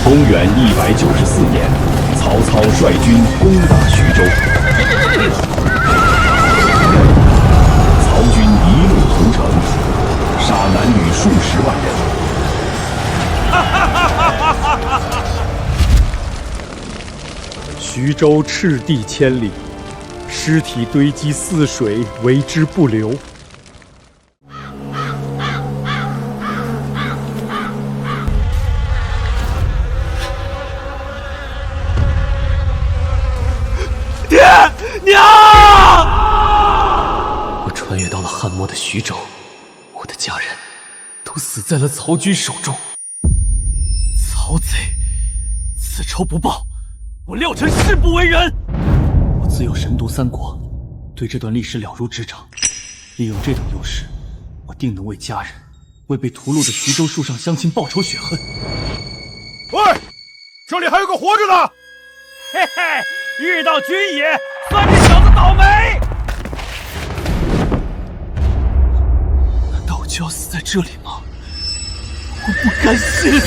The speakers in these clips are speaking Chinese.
公元194年，曹操率军攻打徐州，曹军一路屠城，杀男女数十万人。徐州赤地千里，尸体堆积泗水，为之不流。爹娘！我穿越到了汉末的徐州，我的家人都死在了曹军手中。曹贼，此仇不报，我廖晨誓不为人。我自幼神读三国，对这段历史了如指掌。利用这等优势，我定能为家人，为被屠戮的徐州树上乡亲报仇雪恨。喂，这里还有个活着的！嘿嘿，遇到军爷，算这小子倒霉。难道我就要死在这里吗？我不甘心。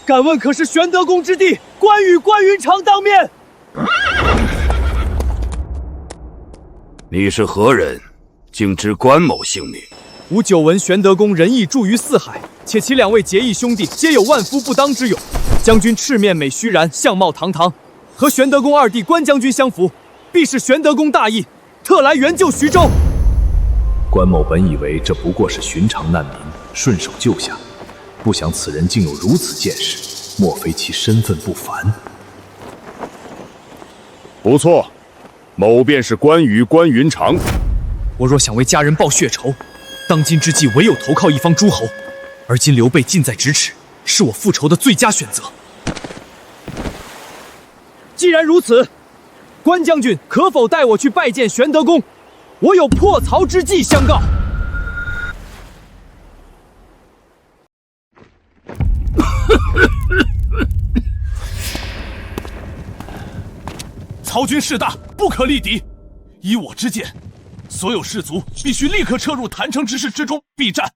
敢问可是玄德公之弟？关羽关云长当面。你是何人？竟知关某姓名？吾久闻玄德公仁义著于四海，且其两位结义兄弟皆有万夫不当之勇。将军赤面美须髯，相貌堂堂，和玄德公二弟关将军相符，必是玄德公大义，特来援救徐州。关某本以为这不过是寻常难民，顺手救下，不想此人竟有如此见识，莫非其身份不凡？不错，某便是关羽关云长。我若想为家人报血仇，当今之计唯有投靠一方诸侯，而今刘备近在咫尺，是我复仇的最佳选择。既然如此，关将军可否带我去拜见玄德公？我有破曹之计相告。曹军势大，不可力敌。依我之见，所有士卒必须立刻撤入郯城之势之中避战，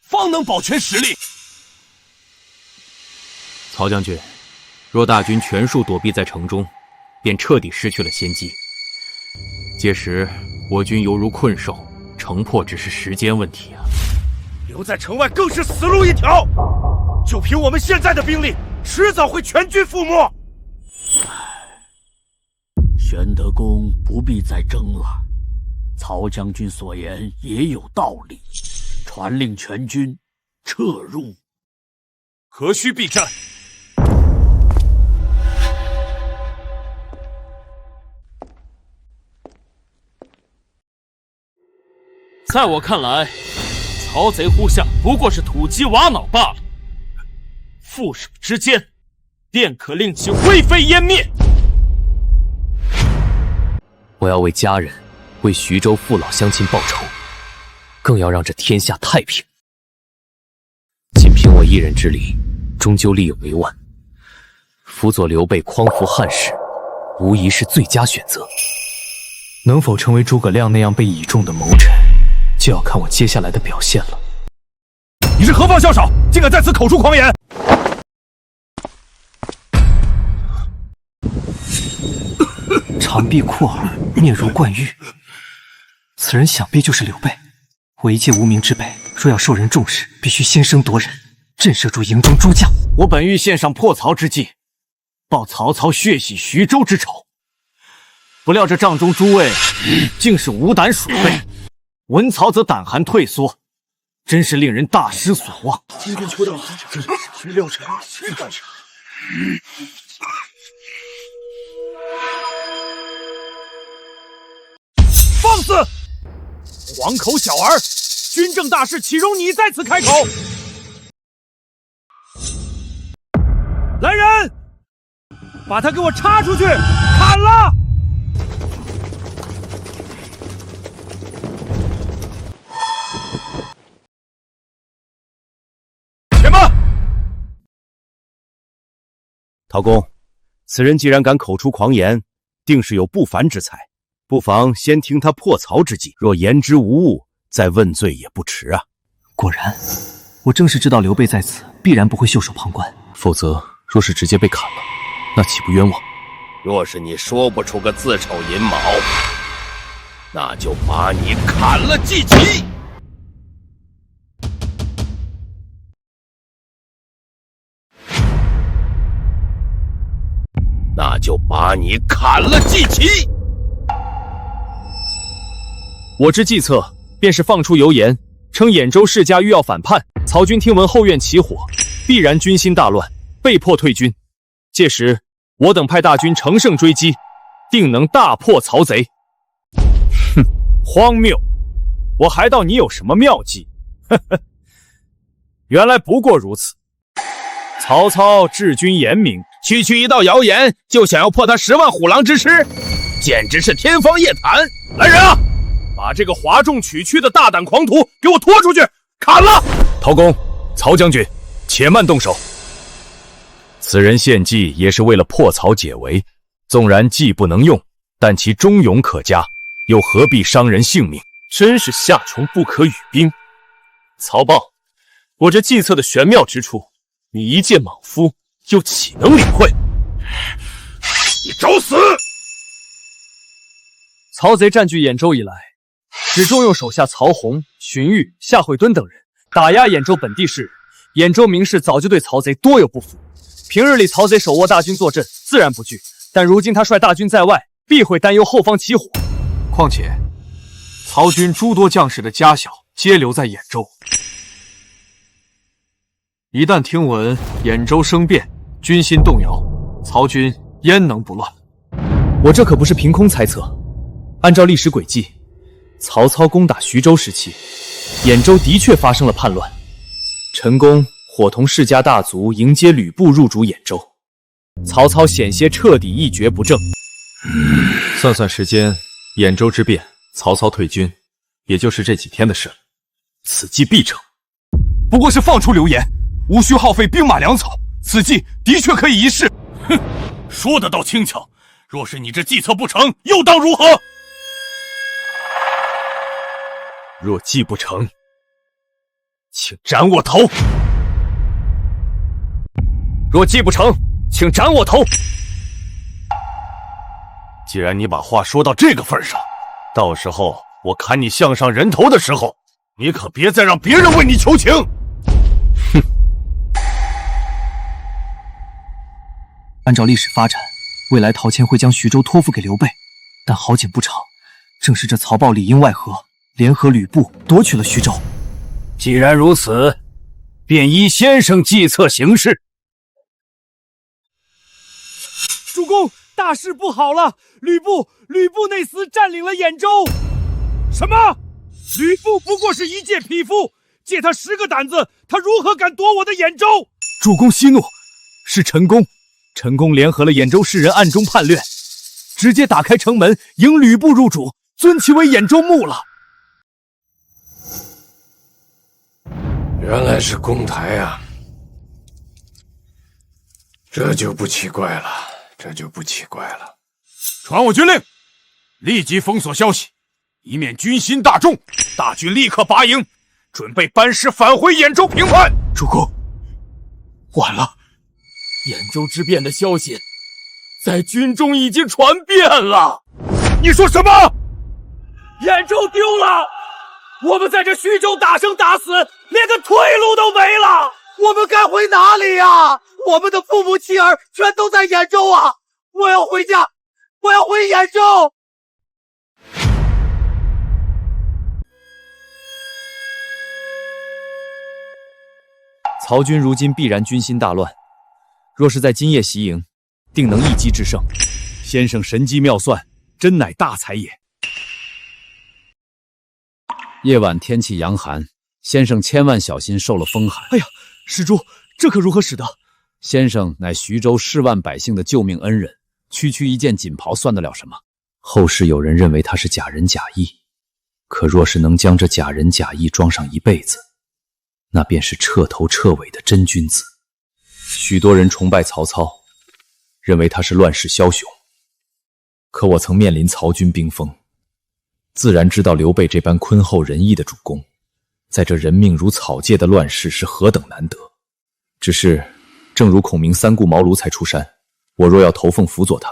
方能保全实力。曹将军，若大军全数躲避在城中，便彻底失去了先机。届时我军犹如困兽，城破只是时间问题啊！留在城外更是死路一条。就凭我们现在的兵力，迟早会全军覆没。玄德公不必再争了，曹将军所言也有道理，传令全军撤入。何须避战？在我看来，曹贼呼象不过是土鸡瓦脑罢了，覆手之间，便可令其灰飞烟灭。我要为家人，为徐州父老乡亲报仇，更要让这天下太平。仅凭我一人之力，终究力有为万。辅佐刘备匡扶汉室，无疑是最佳选择。能否成为诸葛亮那样被倚重的谋臣，就要看我接下来的表现了。你是何方校少，竟敢在此口出狂言！长臂阔耳，面如冠玉，此人想必就是刘备。我一介无名之辈，若要受人重视，必须先声夺人，震慑住营中诸将。我本欲献上破曹之计，报曹操血洗徐州之仇，不料这帐中诸位竟是无胆鼠辈，闻曹则胆寒退缩，真是令人大失所望。今天求到这廖晨去干啥？放肆！黄口小儿，军政大事岂容你在此开口？来人，把他给我插出去，砍了！且慢！陶公，此人既然敢口出狂言，定是有不凡之才，不妨先听他破曹之计，若言之无物，再问罪也不迟啊。果然，我正是知道刘备在此必然不会袖手旁观，否则若是直接被砍了，那岂不冤枉？若是你说不出个自丑寅卯，那就把你砍了祭旗。那就把你砍了祭旗。我之计策，便是放出谣言，称兖州世家欲要反叛，曹军听闻后院起火，必然军心大乱，被迫退军。届时，我等派大军乘胜追击，定能大破曹贼。哼，荒谬！我还道你有什么妙计，呵呵，原来不过如此。曹操治军严明，区区一道谣言就想要破他10万虎狼之师，简直是天方夜谭！来人啊，把这个哗众取屈的大胆狂徒给我拖出去，砍了！陶公、曹将军，且慢动手。此人献计也是为了破曹解围，纵然计不能用，但其忠勇可嘉，又何必伤人性命？真是夏虫不可语冰。曹豹，我这计策的玄妙之处，你一介莽夫又岂能领会？你找死！曹贼占据兖州以来，只重用手下曹洪、荀彧、夏惠敦等人打压兖州本地士人，兖州名士早就对曹贼多有不服。平日里曹贼手握大军坐镇，自然不惧，但如今他率大军在外，必会担忧后方起火。况且，曹军诸多将士的家小皆留在兖州，一旦听闻兖州生变，军心动摇，曹军焉能不乱？我这可不是凭空猜测，按照历史轨迹，曹操攻打徐州时期，兖州的确发生了叛乱，陈宫伙同世家大族迎接吕布入主兖州，曹操险些彻底一蹶不振。算算时间，兖州之变，曹操退军，也就是这几天的事了。此计必成。不过是放出流言，无需耗费兵马粮草，此计的确可以一试。哼，说得倒轻巧，若是你这计策不成，又当如何？若计不成，请斩我头！若计不成，请斩我头！既然你把话说到这个份上，到时候我砍你项上人头的时候，你可别再让别人为你求情。哼！按照历史发展，未来陶谦会将徐州托付给刘备，但好景不长，正是这曹豹里应外合，联合吕布夺取了徐州。既然如此，便依先生计策行事。主公，大事不好了！吕布内司占领了兖州。什么？吕布不过是一介匹夫，借他10个胆子，他如何敢夺我的兖州？主公息怒，是陈宫。陈宫联合了兖州士人，暗中叛乱，直接打开城门，迎吕布入主，尊其为兖州牧了。原来是公台啊，这就不奇怪了，这就不奇怪了。传我军令，立即封锁消息，以免军心大众。大军立刻拔营，准备班师返回兖州平叛。主公，晚了，兖州之变的消息在军中已经传遍了。你说什么？兖州丢了，我们在这徐州打生打死，连个退路都没了。我们该回哪里呀？我们的父母妻儿全都在兖州啊！我要回家，我要回兖州。曹军如今必然军心大乱，若是在今夜袭营，定能一击制胜。先生神机妙算，真乃大才也。夜晚天气阳寒，先生千万小心受了风寒。哎呀，施主，这可如何使得？先生乃徐州10万百姓的救命恩人，区区一件锦袍算得了什么？后世有人认为他是假仁假义，可若是能将这假仁假义装上一辈子，那便是彻头彻尾的真君子。许多人崇拜曹操，认为他是乱世枭雄，可我曾面临曹军兵锋，自然知道刘备这般坤厚仁义的主公，在这人命如草芥的乱世是何等难得。只是正如孔明3顾茅庐才出山，我若要投奉辅佐他，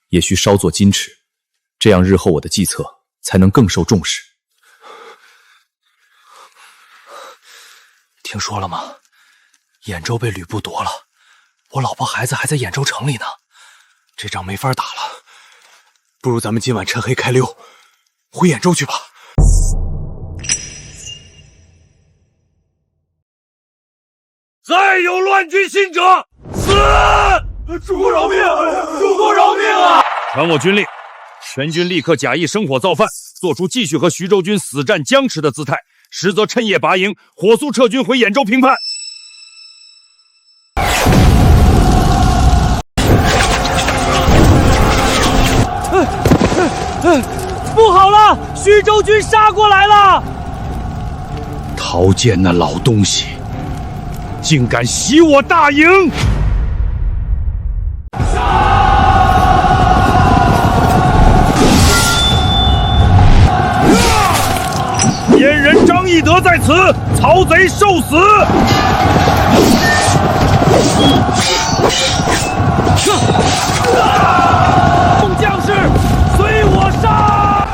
也需稍作矜持，这样日后我的计策才能更受重视。听说了吗？兖州被吕布夺了，我老婆孩子还在兖州城里呢，这仗没法打了。不如咱们今晚趁黑开溜，回兖州去吧。再有乱军心者，死！主公饶命！主公饶命啊！传我军令，全军立刻假意生火造饭，做出继续和徐州军死战僵持的姿态，实则趁夜拔营，火速撤军回兖州平叛。不好了，徐州军杀过来了！陶建那老东西，竟敢袭我大营！燕人张翼德在此，曹贼受死！众将士，随我杀！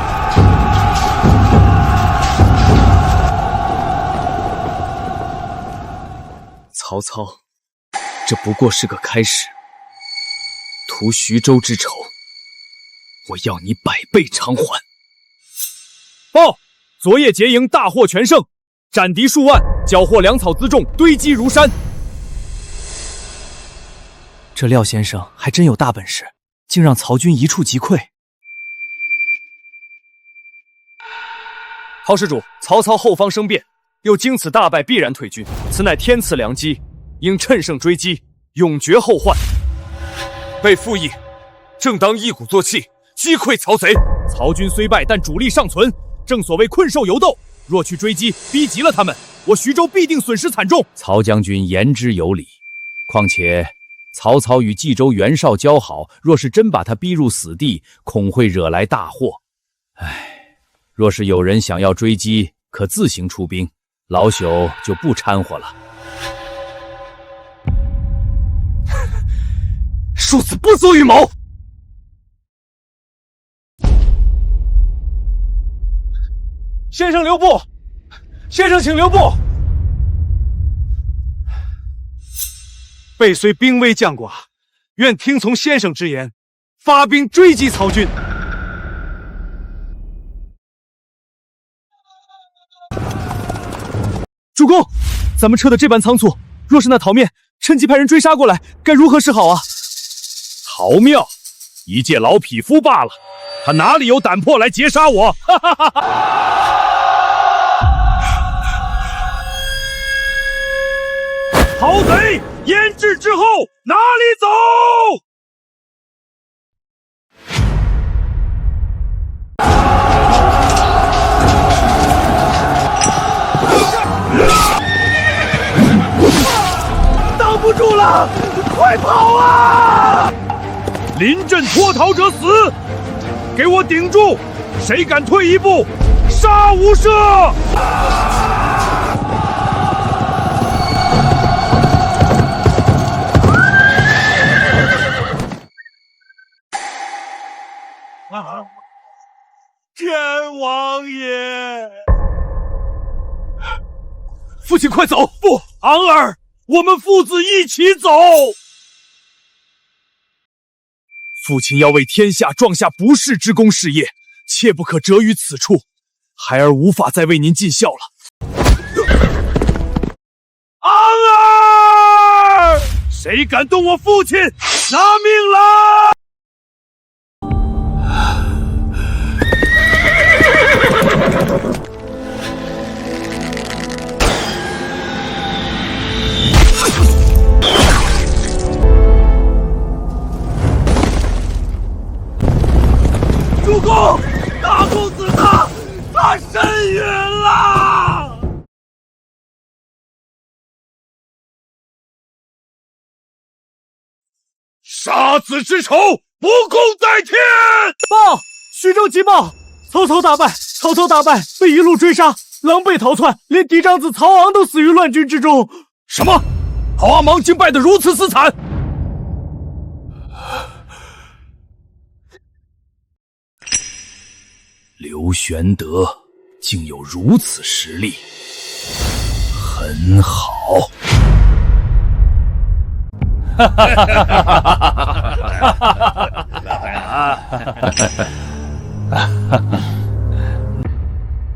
曹操，这不过是个开始。图徐州之仇，我要你100倍偿还。报！昨夜劫营大获全胜，斩敌数万，缴获粮草辎重堆积如山。这廖先生还真有大本事，竟让曹军一触即溃。陶施主，曹操后方生变，又经此大败，必然退军，此乃天赐良机，应趁胜追击，永绝后患。被附议，正当一鼓作气，击溃曹贼。曹军虽败，但主力尚存，正所谓困兽犹斗。若去追击，逼急了他们，我徐州必定损失惨重。曹将军言之有理，况且曹操与冀州袁绍交好，若是真把他逼入死地，恐会惹来大祸。若是有人想要追击，可自行出兵，老朽就不掺和了。殊死不足与谋。先生留步，先生请留步。备虽兵微将寡，愿听从先生之言，发兵追击曹军。主公，咱们撤得这般仓促，若是那陶面趁机派人追杀过来，该如何是好啊？陶妙，一介老匹夫罢了，他哪里有胆魄来劫杀我？哈哈哈哈！曹贼腌制之后哪里走？挡不住了，快跑啊！临阵脱逃者死！给我顶住！谁敢退一步，杀无赦！天王爷，父亲快走！不，昂儿，我们父子一起走。父亲要为天下壮下不世之功事业，切不可折于此处。孩儿无法再为您尽孝了。昂儿，谁敢动我父亲，拿命来！杀子之仇，不共戴天！报！徐州急报！曹操大败，被一路追杀，狼狈逃窜，连嫡长子曹昂都死于乱军之中。什么？曹阿芒竟败得如此死惨！刘玄德竟有如此实力，很好。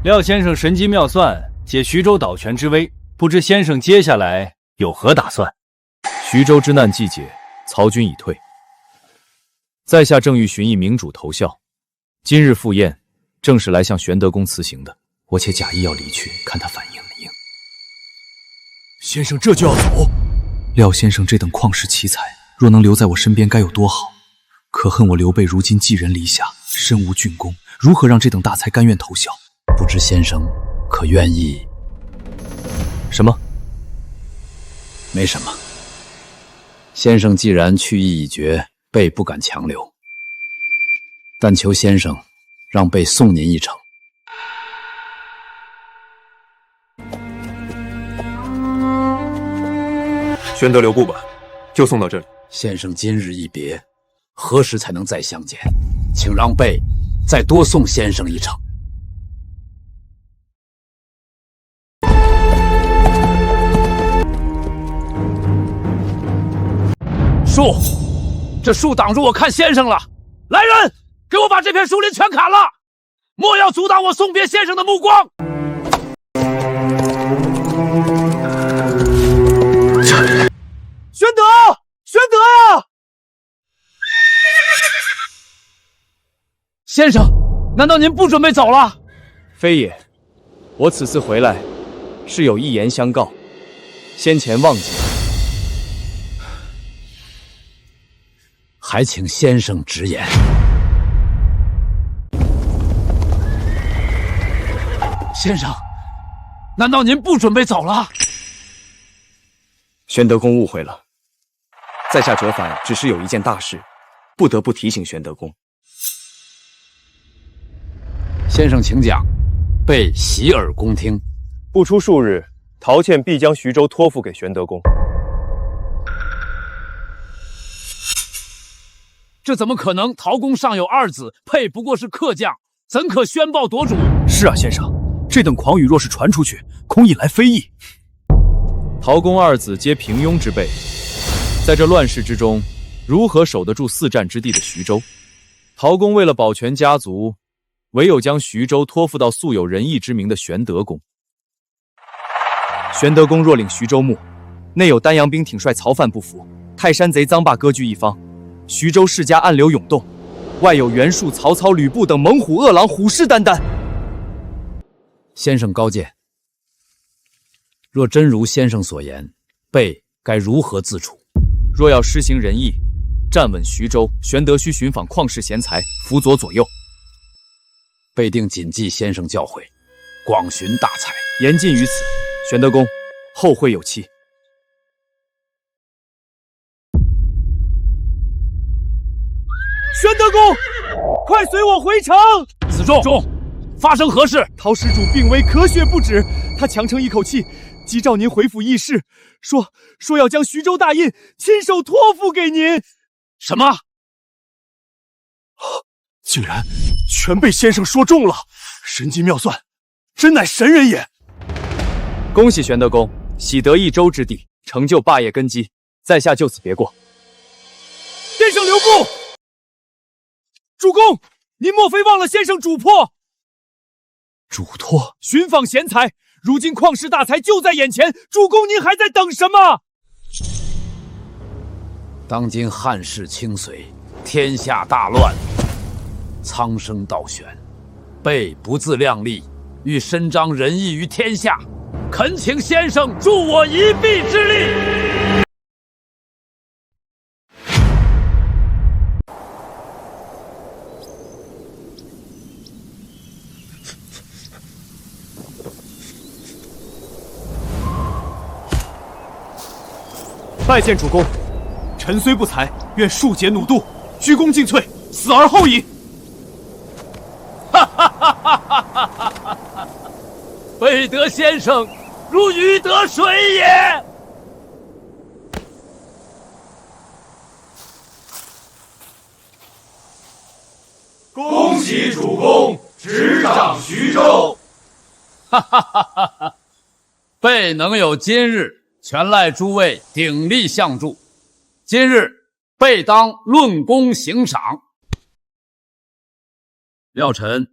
廖先生神机妙算，解徐州倒权之危，不知先生接下来有何打算？徐州之难既解，曹军已退，在下正欲寻一明主投效。今日赴宴，正是来向玄德公辞行的。我且假意要离去，看他反应不应。先生这就要走？廖先生这等旷世奇才，若能留在我身边，该有多好！可恨我刘备如今寄人篱下，身无郡公，如何让这等大才甘愿投效？不知先生可愿意？什么？没什么。先生既然去意已决，备不敢强留，但求先生让备送您一程。玄德留步吧，就送到这里。先生今日一别，何时才能再相见？请让备再多送先生一程。树，这树挡住我看先生了！来人，给我把这片树林全砍了！莫要阻挡我送别先生的目光！玄德，玄德呀！先生，难道您不准备走了？非也，我此次回来是有一言相告，先前忘记了。还请先生直言。先生，难道您不准备走了？玄德公误会了，在下折返只是有一件大事，不得不提醒玄德公。先生请讲，备洗耳恭听。不出数日，陶倩必将徐州托付给玄德公。这怎么可能？陶公尚有二子，沛不过是客将，怎可宣报夺主？是啊，先生，这等狂语若是传出去，恐引来非议。陶公二子皆平庸之辈，在这乱世之中，如何守得住四战之地的徐州？陶公为了保全家族，唯有将徐州托付到素有仁义之名的玄德公。玄德公若领徐州牧，内有丹阳兵挺帅曹范不服，泰山贼臧霸割据一方，徐州世家暗流涌动，外有袁术、曹操、吕布等猛虎恶狼虎视眈眈。先生高见。若真如先生所言，备该如何自处？若要施行仁义，站稳徐州，玄德须寻访旷世贤才，辅佐左右。备定谨记先生教诲，广寻大才，言尽于此。玄德公，后会有期。玄德公，快随我回城！子仲，发生何事？陶施主病危，咳血不止，他强撑一口气，急召您回府议事，说要将徐州大印亲手托付给您。什么？竟然全被先生说中了，神机妙算，真乃神人也！恭喜玄德公，喜得一州之地，成就霸业根基，在下就此别过。先生留步！主公，您莫非忘了先生嘱托？嘱托？寻访贤才，如今旷世大才就在眼前，主公您还在等什么？当今汉室倾颓，天下大乱，苍生倒选，备不自量力，欲伸张仁义于天下，恳请先生助我一臂之力。拜见主公。臣虽不才，愿庶解弩度，鞠躬尽瘁，死而后已。贝德先生如鱼得水也。恭喜主公执掌徐州！贝能有今日，全赖诸位鼎力相助。今日贝当论功行赏。廖臣，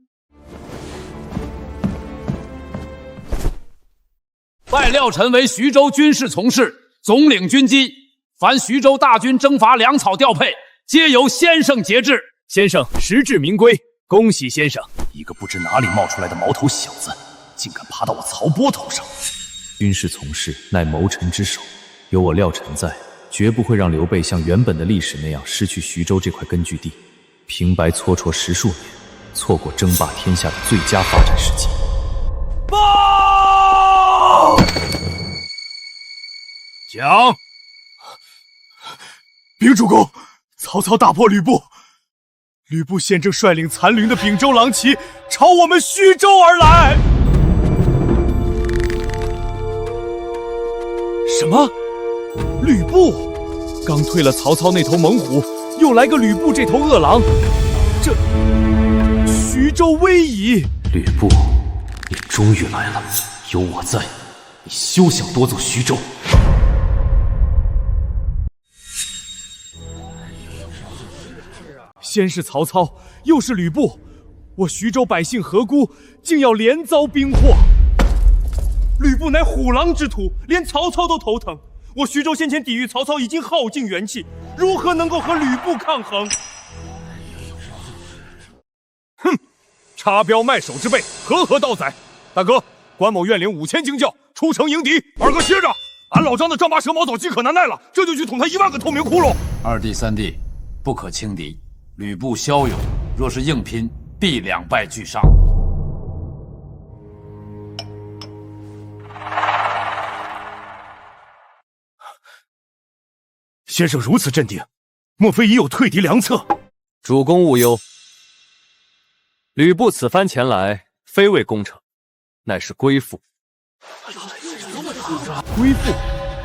拜廖臣为徐州军事从事，总领军机。凡徐州大军征伐粮草调配，皆由先生节制。先生实至名归，恭喜先生！一个不知哪里冒出来的毛头小子，竟敢爬到我曹波头上！军事从事乃谋臣之首，有我廖臣在，绝不会让刘备像原本的历史那样失去徐州这块根据地。平白蹉跎10数年，错过争霸天下的最佳发展时机。报！讲，禀主公，曹操大破吕布，吕布现正率领残余的秉州狼骑朝我们徐州而来。什么？吕布？刚退了曹操那头猛虎，又来个吕布这头恶狼，这徐州危矣！吕布，你终于来了，有我在，你休想夺走徐州！先是曹操，又是吕布，我徐州百姓何辜，竟要连遭兵祸？吕布乃虎狼之徒，连曹操都头疼。我徐州先前抵御曹操已经耗尽元气，如何能够和吕布抗衡？哼，插标卖首之辈，何道宰？大哥，关某愿领5000精教出城迎敌。二哥歇着，俺老张的丈八蛇矛走饥渴难耐了，这就去捅他1万个透明窟窿。二弟三弟，不可轻敌。吕布骁勇，若是硬拼，必2败俱伤。先生如此镇定，莫非已有退敌良策？主公勿忧，吕布此番前来，非为攻城，乃是归附。归附？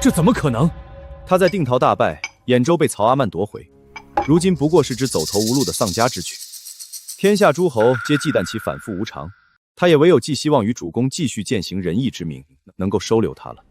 这怎么可能？他在定陶大败，兖州被曹阿慢夺回，如今不过是只走投无路的丧家之躯。天下诸侯皆忌惮其反复无常，他也唯有寄希望于主公继续践行仁义之名，能够收留他了。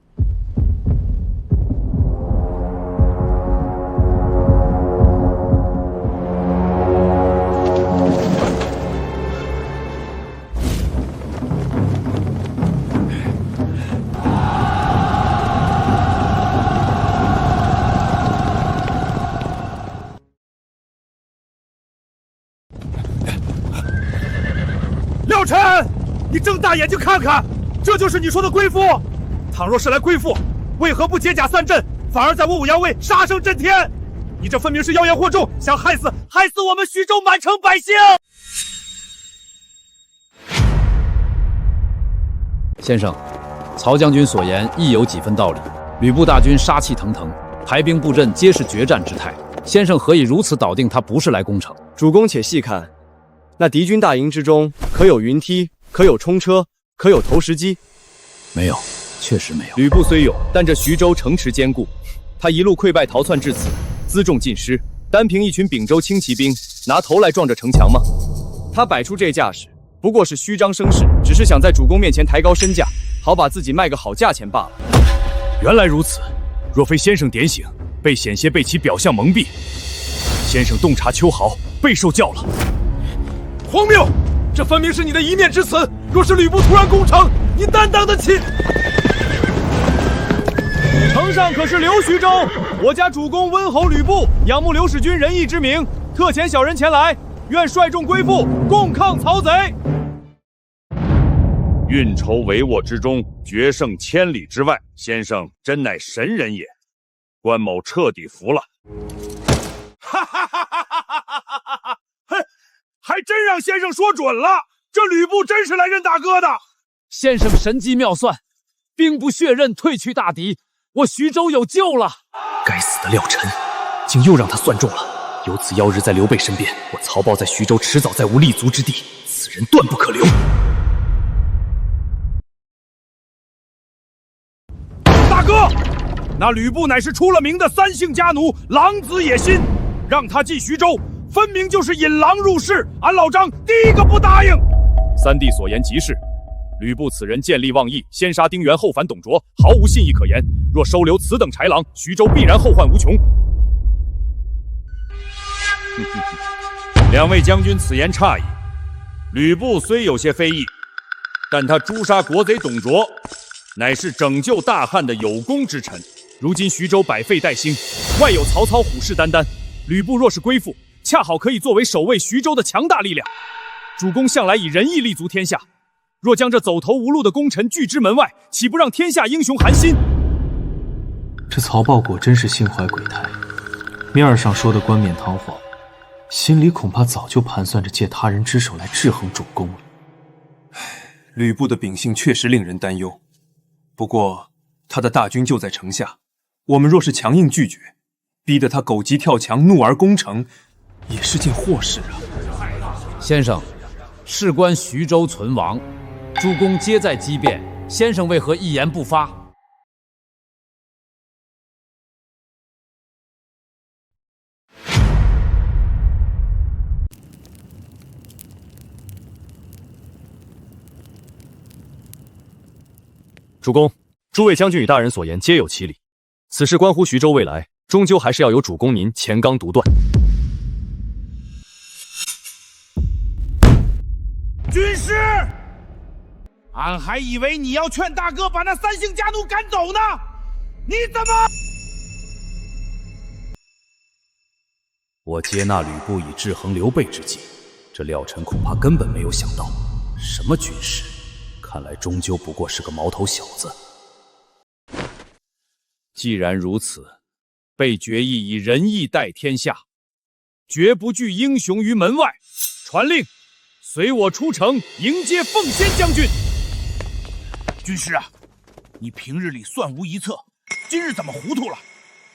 廖晨，你睁大眼睛看看，这就是你说的归附？倘若是来归附，为何不解甲散阵，反而在我武阳卫杀声震天？你这分明是妖言惑众，想害死我们徐州满城百姓！先生，曹将军所言亦有几分道理。吕布大军杀气腾腾，排兵布阵皆是决战之态，先生何以如此笃定他不是来攻城？主公且细看，那敌军大营之中，可有云梯，可有冲车，可有投石机？没有，确实没有。吕布虽有，但这徐州城池坚固，他一路溃败逃窜至此，辎重尽失，单凭一群秉州轻骑兵，拿头来撞这城墙吗？他摆出这架势，不过是虚张声势，只是想在主公面前抬高身价，好把自己卖个好价钱罢了。原来如此，若非先生点醒，被险些被其表象蒙蔽。先生洞察秋毫，备受教了。荒谬！这分明是你的一面之词。若是吕布突然攻城，你担当得起？城上可是刘徐州，我家主公温侯吕布，仰慕刘使君仁义之名，特遣小人前来，愿率众归附，共抗曹贼。运筹帷幄之中，决胜千里之外，先生真乃神人也。关某彻底服了。哈哈哈哈哈哈！嘿，还真让先生说准了，这吕布真是来认大哥的。先生神机妙算，兵不血刃，退去大敌，我徐州有救了。该死的廖晨，竟又让他算中了。有此妖日在刘备身边，我曹豹在徐州迟早再无立足之地，此人断不可留。大哥，那吕布乃是出了名的三姓家奴，狼子野心，让他进徐州，分明就是引狼入室。俺老张第一个不答应。三弟所言极是，吕布此人见利忘义，先杀丁原后反董卓，毫无信义可言。若收留此等豺狼，徐州必然后患无穷。两位将军此言差矣。吕布虽有些非议，但他诛杀国贼董卓，乃是拯救大汉的有功之臣。如今徐州百废待兴，外有曹操虎视眈眈，吕布若是归附，恰好可以作为守卫徐州的强大力量。主公向来以仁义立足天下，若将这走投无路的功臣拒之门外，岂不让天下英雄寒心？这曹豹果真是心怀鬼胎，面儿上说的冠冕堂皇，心里恐怕早就盘算着借他人之手来制衡主公了。吕布的秉性确实令人担忧，不过他的大军就在城下，我们若是强硬拒绝，逼得他狗急跳墙，怒而攻城，也是件祸事啊。先生，事关徐州存亡，诸公皆在机变，先生为何一言不发？主公，诸位将军与大人所言皆有其理，此事关乎徐州未来，终究还是要由主公您前纲独断。军师，俺还以为你要劝大哥把那三姓家奴赶走呢，你怎么？我接纳吕布以制衡刘备之计，这廖晨恐怕根本没有想到，什么军师，看来终究不过是个毛头小子。既然如此，备决意以仁义待天下，绝不拒英雄于门外。传令，随我出城迎接奉先将军。军师啊，你平日里算无一策，今日怎么糊涂了？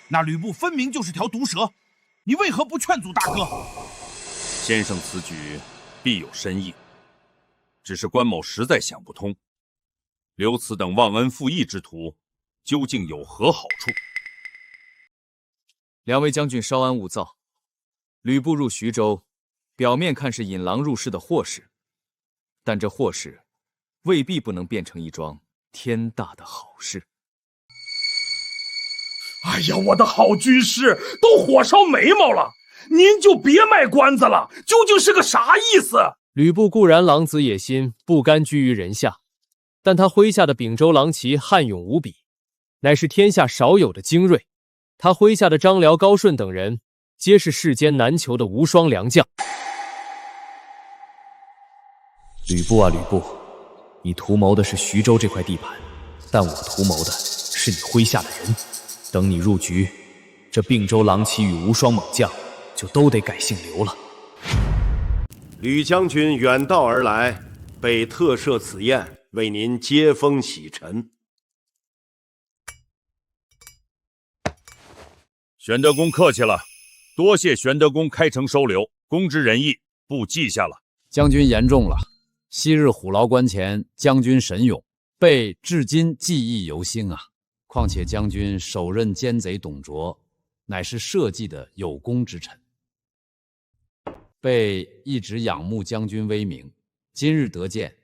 那吕布分明就是条毒蛇，你为何不劝阻大哥？先生此举必有深意，只是关某实在想不通，刘慈等忘恩负义之徒，究竟有何好处？两位将军稍安勿躁，吕布入徐州，表面看是引狼入室的祸事，但这祸事未必不能变成一桩天大的好事。哎呀，我的好军师，都火烧眉毛了，您就别卖关子了，究竟是个啥意思？吕布固然狼子野心，不甘居于人下，但他麾下的秉州狼骑悍勇无比，乃是天下少有的精锐。他麾下的张辽、高顺等人，皆是世间难求的无双良将。吕布啊，吕布，你图谋的是徐州这块地盘，但我图谋的是你麾下的人。等你入局，这并州狼骑与无双猛将就都得改姓刘了。吕将军远道而来，备特设此宴，为您接风洗尘。玄德公客气了，多谢玄德公开城收留，公之仁义，部记下了。将军言重了，昔日虎牢关前，将军神勇，备至今记忆犹新啊。况且将军手刃奸贼董卓，乃是社稷的有功之臣，备一直仰慕将军威名，今日得见，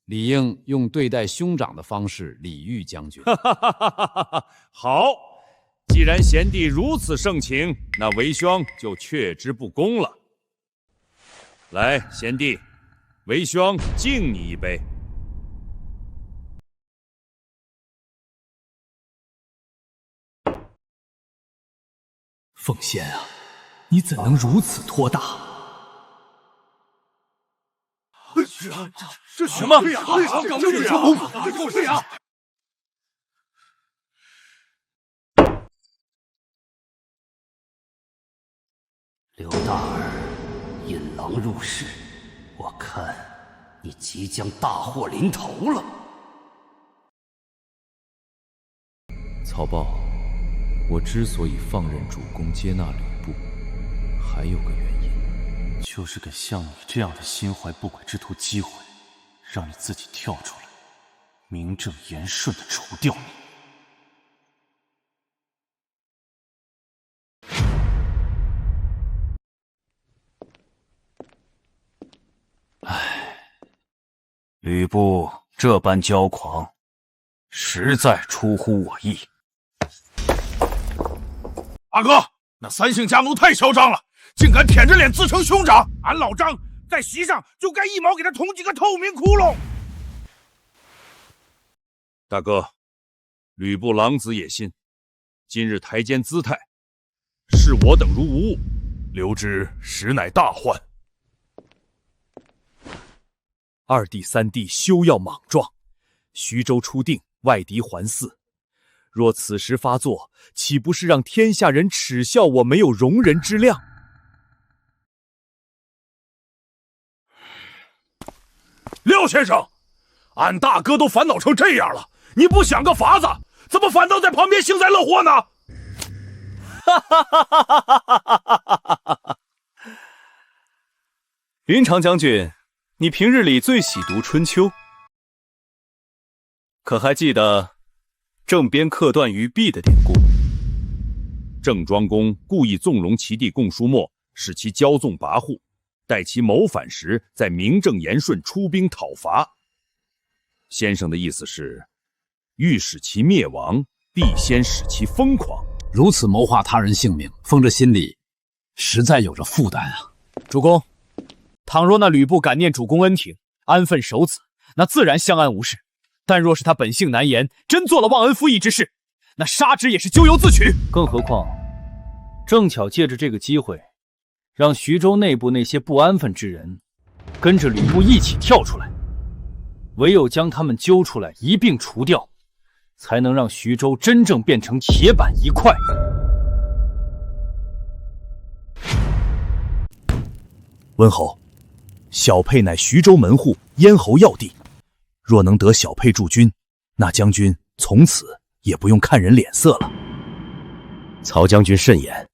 理应用对待兄长的方式礼遇将军。好，既然贤弟如此盛情，那为兄就却之不恭了。来，贤弟，为兄敬你一杯。奉先啊，你怎能如此托大？这什么？这是什么？这就是呀！刘大儿引狼入室，我看你即将大祸临头了。曹豹，我之所以放任主公接纳吕布，还有个原因，就是给像你这样的心怀不轨之徒机会，让你自己跳出来，名正言顺地除掉你。吕布这般骄狂，实在出乎我意。阿哥，那三姓家奴太嚣张了，竟敢舔着脸自称兄长！俺老张在席上就该一毛给他捅几个透明窟窿！大哥，吕布狼子野心，今日台间姿态，视我等如无物，留之实乃大患。二弟三弟休要莽撞，徐州初定，外敌环伺。若此时发作，岂不是让天下人耻笑我没有容人之量？廖先生，俺大哥都烦恼成这样了，你不想个法子，怎么反倒在旁边幸灾乐祸呢？云长将军，你平日里最喜读《春秋》，可还记得郑边刻断于壁的典故？郑庄公故意纵容其弟共叔墨，使其骄纵跋扈，待其谋反时，再名正言顺出兵讨伐。先生的意思是，欲使其灭亡，必先使其疯狂。如此谋划他人性命，封着心里实在有着负担啊。主公，倘若那吕布感念主公恩庭，安分守子，那自然相安无事。但若是他本性难言，真做了忘恩负义之事，那杀之也是咎由自取。更何况，正巧借着这个机会，让徐州内部那些不安分之人跟着吕布一起跳出来，唯有将他们揪出来一并除掉，才能让徐州真正变成铁板一块。温侯，小沛乃徐州门户，咽喉要地。若能得小沛驻军，那将军从此也不用看人脸色了。曹将军慎言，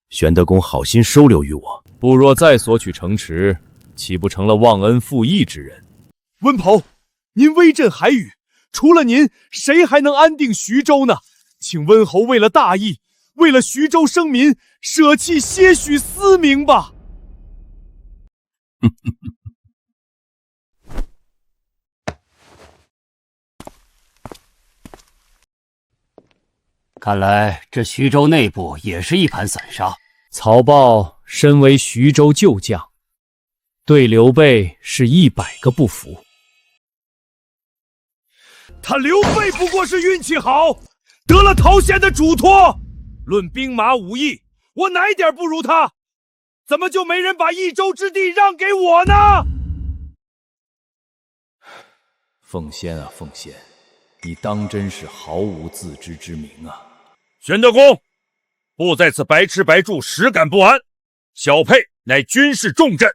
玄德公好心收留于我，不若再索取城池，岂不成了忘恩负义之人？温侯，您威震海宇，除了您，谁还能安定徐州呢？请温侯为了大义，为了徐州生民，舍弃些许私名吧。看来这徐州内部也是一盘散沙。曹豹身为徐州旧将，对刘备是100个不服。他刘备不过是运气好，得了陶谦的嘱托。论兵马武艺，我哪一点不如他？怎么就没人把益州之地让给我呢？奉先啊，奉先，你当真是毫无自知之明啊！玄德公，不在此白吃白住，实感不安。小沛乃军事重镇，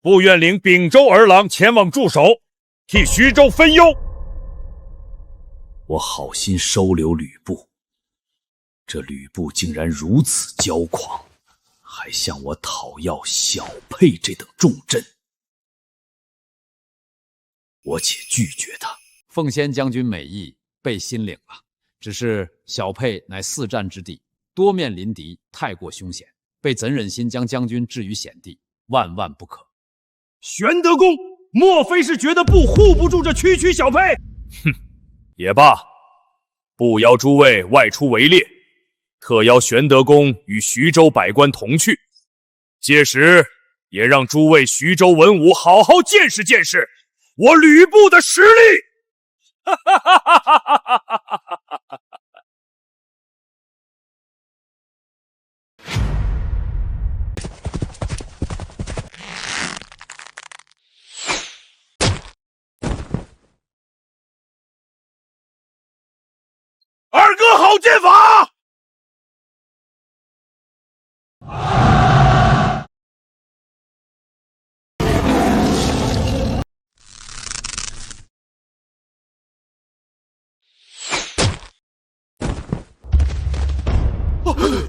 不愿领秉州儿郎前往驻守，替徐州分忧。我好心收留吕布，这吕布竟然如此骄狂，还向我讨要小沛这等重镇，我且拒绝他。奉先将军美意，备心领了。只是小沛乃4战之地，多面临敌，太过凶险，备怎忍心将将军置于险地，万万不可。玄德公，莫非是觉得不护不住这区区小沛？哼，也罢，不邀诸位外出围猎，特邀玄德公与徐州百官同去，届时也让诸位徐州文武好好见识见识我吕布的实力。哈哈哈哈哈哈哈哈！二哥好剑法！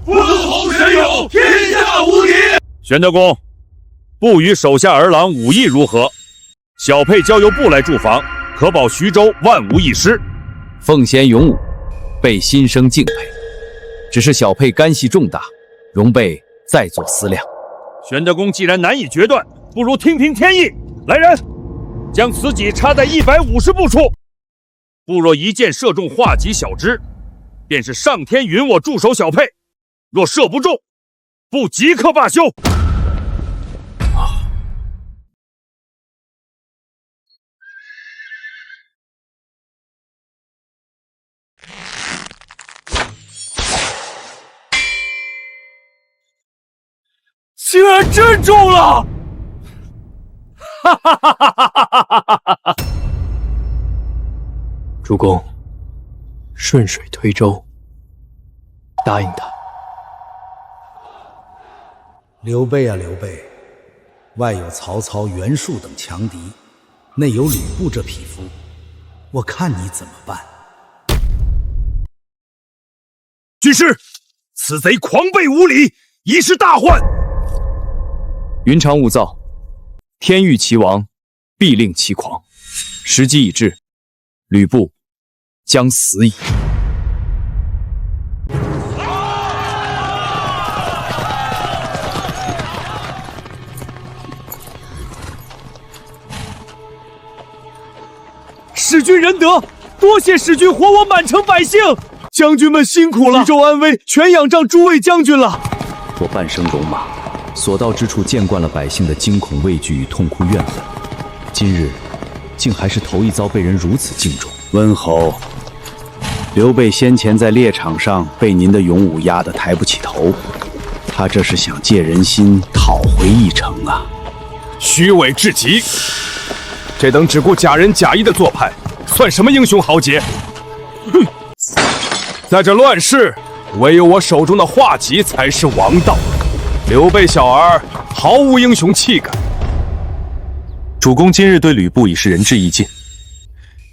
温侯神勇，天下无敌。玄德公，不与手下儿郎武艺如何？小沛交由部来驻防，可保徐州万无一失。奉贤勇武，备心生敬佩。只是小沛干系重大，容备再做思量。玄德公既然难以决断，不如听凭天意。来人，将此戟插在150步处。不若一箭射中化戟小枝，便是上天允我驻守小沛；若射不中，不即刻罢休。竟然真中了！哈哈哈哈哈哈！主公，顺水推舟，答应他。刘备啊，刘备，外有曹操、袁术等强敌，内有吕布这匹夫，我看你怎么办？军师，此贼狂悖无礼，已是大患。云长勿躁，天欲其亡，必令其狂。时机已至，吕布将死矣。使君仁德，多谢使君活我满城百姓。将军们辛苦了，徐州安危全仰仗诸位将军了。我半生戎马，所到之处见惯了百姓的惊恐畏惧与痛哭怨恨，今日竟还是头一遭被人如此敬重。温侯，刘备先前在猎场上被您的勇武压得抬不起头，他这是想借人心讨回一城啊！虚伪至极，这等只顾假仁假义的做派，算什么英雄豪杰？哼！在这乱世，唯有我手中的画戟才是王道。刘备小儿毫无英雄气概。主公今日对吕布已是仁至义尽，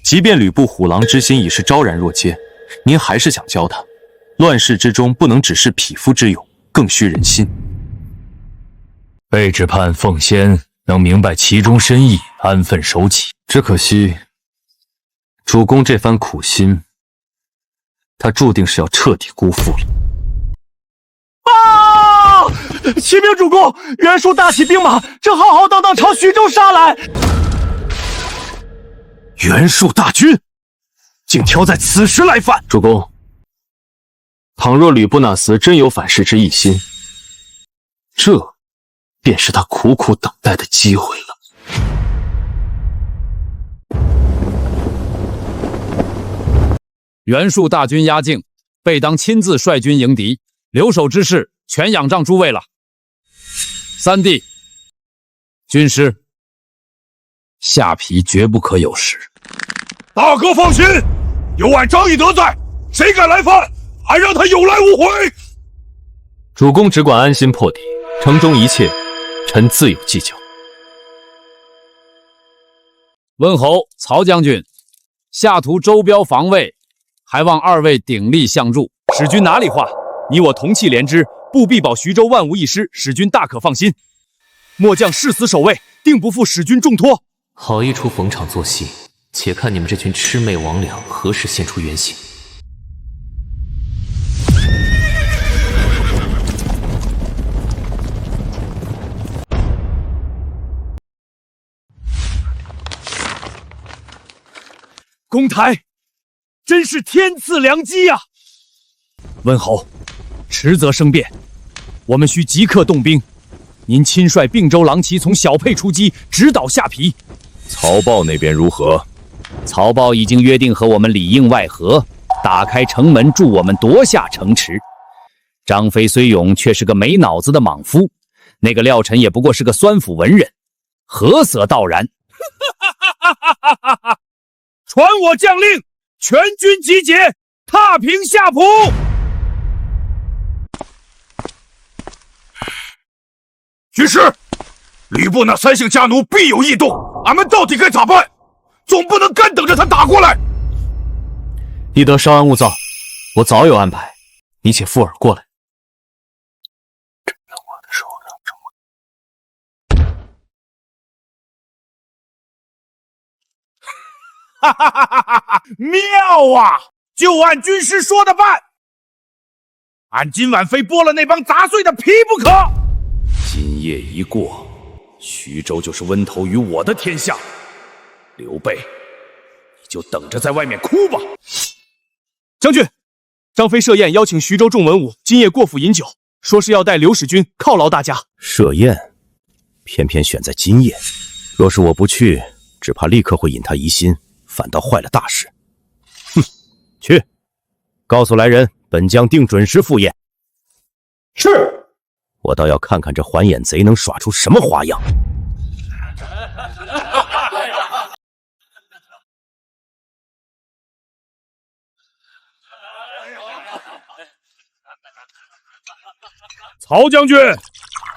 即便吕布虎狼之心已是昭然若揭，您还是想教他，乱世之中不能只是匹夫之勇，更需人心。备只盼奉先能明白其中深意，安分守己。只可惜，主公这番苦心，他注定是要彻底辜负了。啊！启禀主公，袁术大起兵马，正浩浩荡荡朝徐州杀来。袁术大军竟挑在此时来犯！主公，倘若吕布那厮真有反噬之一心，这便是他苦苦等待的机会了。袁术大军压境，备当亲自率军迎敌，留守之事全仰仗诸位了。三弟，军师，下邳绝不可有失。大哥放心，有俺张翼德在，谁敢来犯，还让他有来无回。主公只管安心破敌，城中一切，臣自有计较。温侯、曹将军，下图周标防卫，还望二位鼎力相助。使君哪里话？你我同气连枝，不必保徐州万无一失，使君大可放心。末将誓死守卫，定不负使君重托。好一出逢场作戏，且看你们这群魑魅魍魉何时现出原形。公台，真是天赐良机呀！温侯，迟则生变，我们需即刻动兵。您亲率并州狼骑从小沛出击，直捣下邳。曹豹那边如何？曹豹已经约定和我们里应外合，打开城门助我们夺下城池。张飞虽勇，却是个没脑子的莽夫。那个廖晨也不过是个酸腐文人，何所道然？传我将令，全军集结，踏平下邳。军师，吕布那三姓家奴必有异动，俺们到底该咋办？总不能干等着他打过来。翼德稍安勿躁，我早有安排，你且附耳过来。哈哈哈哈哈！妙啊！就按军师说的办，俺今晚非剥了那帮杂碎的皮不可。今夜一过，徐州就是温头与我的天下。刘备，你就等着在外面哭吧。将军，张飞设宴邀请徐州众文武今夜过府饮酒，说是要带刘使君犒劳大家。设宴，偏偏选在今夜，若是我不去，只怕立刻会引他疑心，反倒坏了大事。哼，去，告诉来人，本将定准时赴宴。是。我倒要看看这环眼贼能耍出什么花样。曹将军，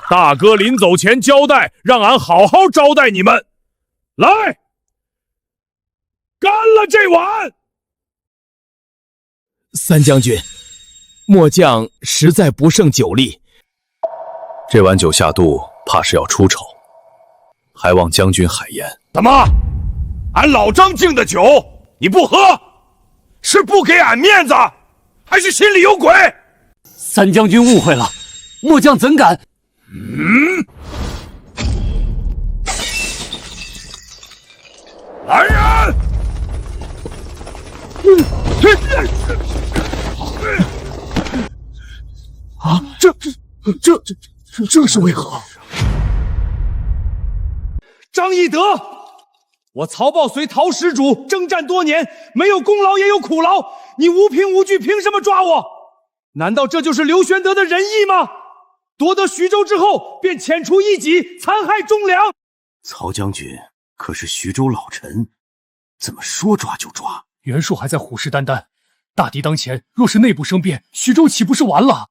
大哥临走前交代，让俺好好招待你们。来，干了这碗！三将军，末将实在不胜酒力，这碗酒下肚，怕是要出丑，还望将军海盐。怎么？俺老张敬的酒你不喝，是不给俺面子，还是心里有鬼？三将军误会了，末将怎敢？来人！啊，这是为何？张翼德，我曹豹随陶始祖征战多年，没有功劳也有苦劳，你无凭无据，凭什么抓我？难道这就是刘玄德的仁义吗？夺得徐州之后，便遣除异己，残害忠良。曹将军可是徐州老臣，怎么说抓就抓？袁术还在虎视眈眈，大敌当前，若是内部生变，徐州岂不是完了？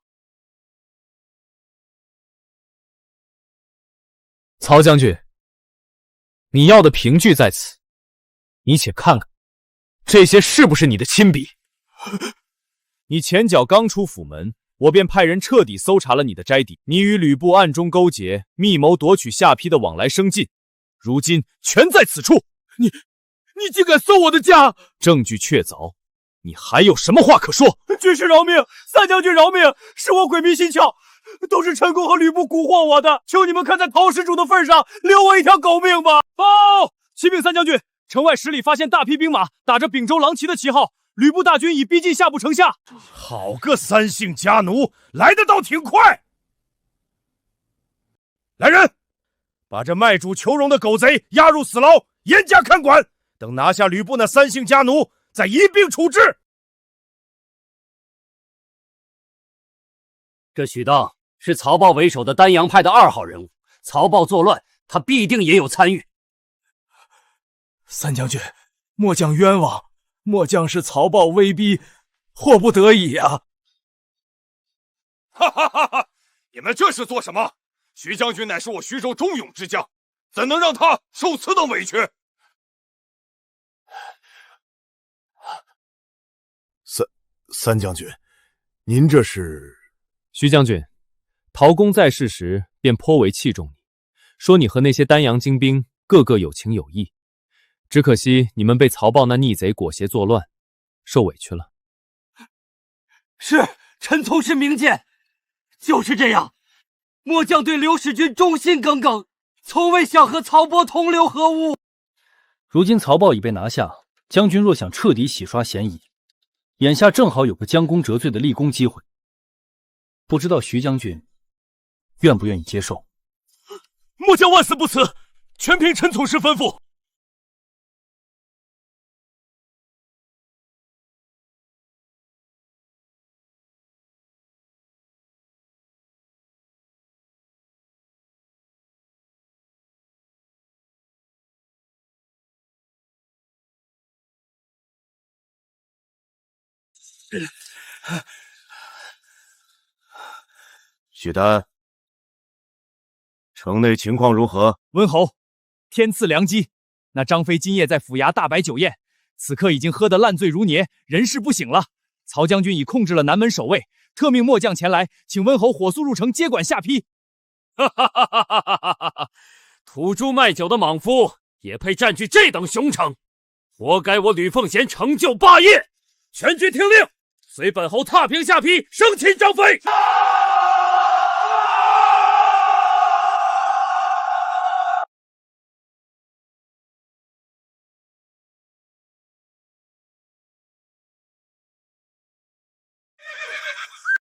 曹将军，你要的凭据在此，你且看看，这些是不是你的亲笔？你前脚刚出府门，我便派人彻底搜查了你的斋邸，你与吕布暗中勾结，密谋夺取下邳的往来生进，如今全在此处。你竟敢搜我的家！证据确凿，你还有什么话可说？军师饶命，三将军饶命，是我鬼迷心窍，都是陈宫和吕布蛊惑我的，求你们看在陶始祖的份上，留我一条狗命吧！报！启禀三将军，城外10里发现大批兵马，打着秉州狼旗的旗号，吕布大军已逼近下埠城下。好个三姓家奴，来得倒挺快！来人，把这卖主求荣的狗贼押入死牢，严加看管。等拿下吕布那三姓家奴，再一并处置。这许当是曹豹为首的丹阳派的2号人物，曹豹作乱，他必定也有参与。三将军，末将冤枉，末将是曹豹威逼，迫不得已啊！哈哈哈哈！你们这是做什么？徐将军乃是我徐州忠勇之将，怎能让他受此等委屈？三将军，您这是？徐将军，陶公在世时便颇为器重你，说你和那些丹阳精兵个个有情有义，只可惜你们被曹豹那逆贼裹挟作乱，受委屈了。是，臣从事明鉴，就是这样。末将对刘使君忠心耿耿，从未想和曹豹同流合污。如今曹豹已被拿下，将军若想彻底洗刷嫌疑，眼下正好有个将功折罪的立功机会，不知道徐将军愿不愿意接受？末将万死不辞，全凭臣从事吩咐。许丹，城内情况如何？温侯，天赐良机，那张飞今夜在府衙大摆酒宴，此刻已经喝得烂醉如泥，人事不省了。曹将军已控制了南门守卫，特命末将前来，请温侯火速入城接管下邳。哈哈哈哈哈哈！土猪卖酒的莽夫也配占据这等雄城？活该我吕奉贤成就霸业！全军听令，随本侯踏平下邳，生擒张飞！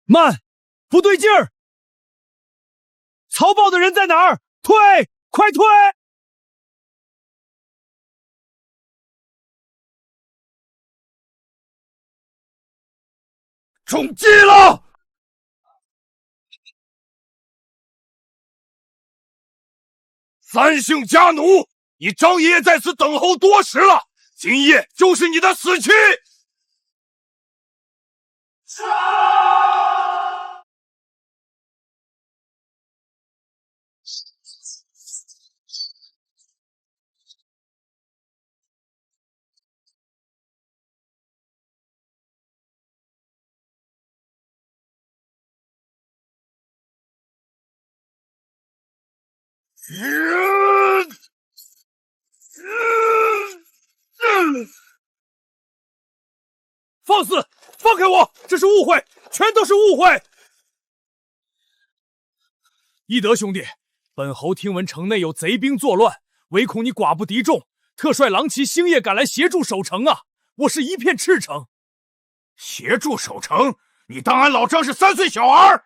慢，不对劲儿！曹豹的人在哪儿？退，快退！中计了！三姓家奴，你张爷爷在此等候多时了，今夜就是你的死期！放肆！放开我！这是误会，全都是误会！翼德兄弟，本侯听闻城内有贼兵作乱，唯恐你寡不敌众，特率狼骑星夜赶来协助守城啊！我是一片赤诚。协助守城？你当俺老张是3岁小孩？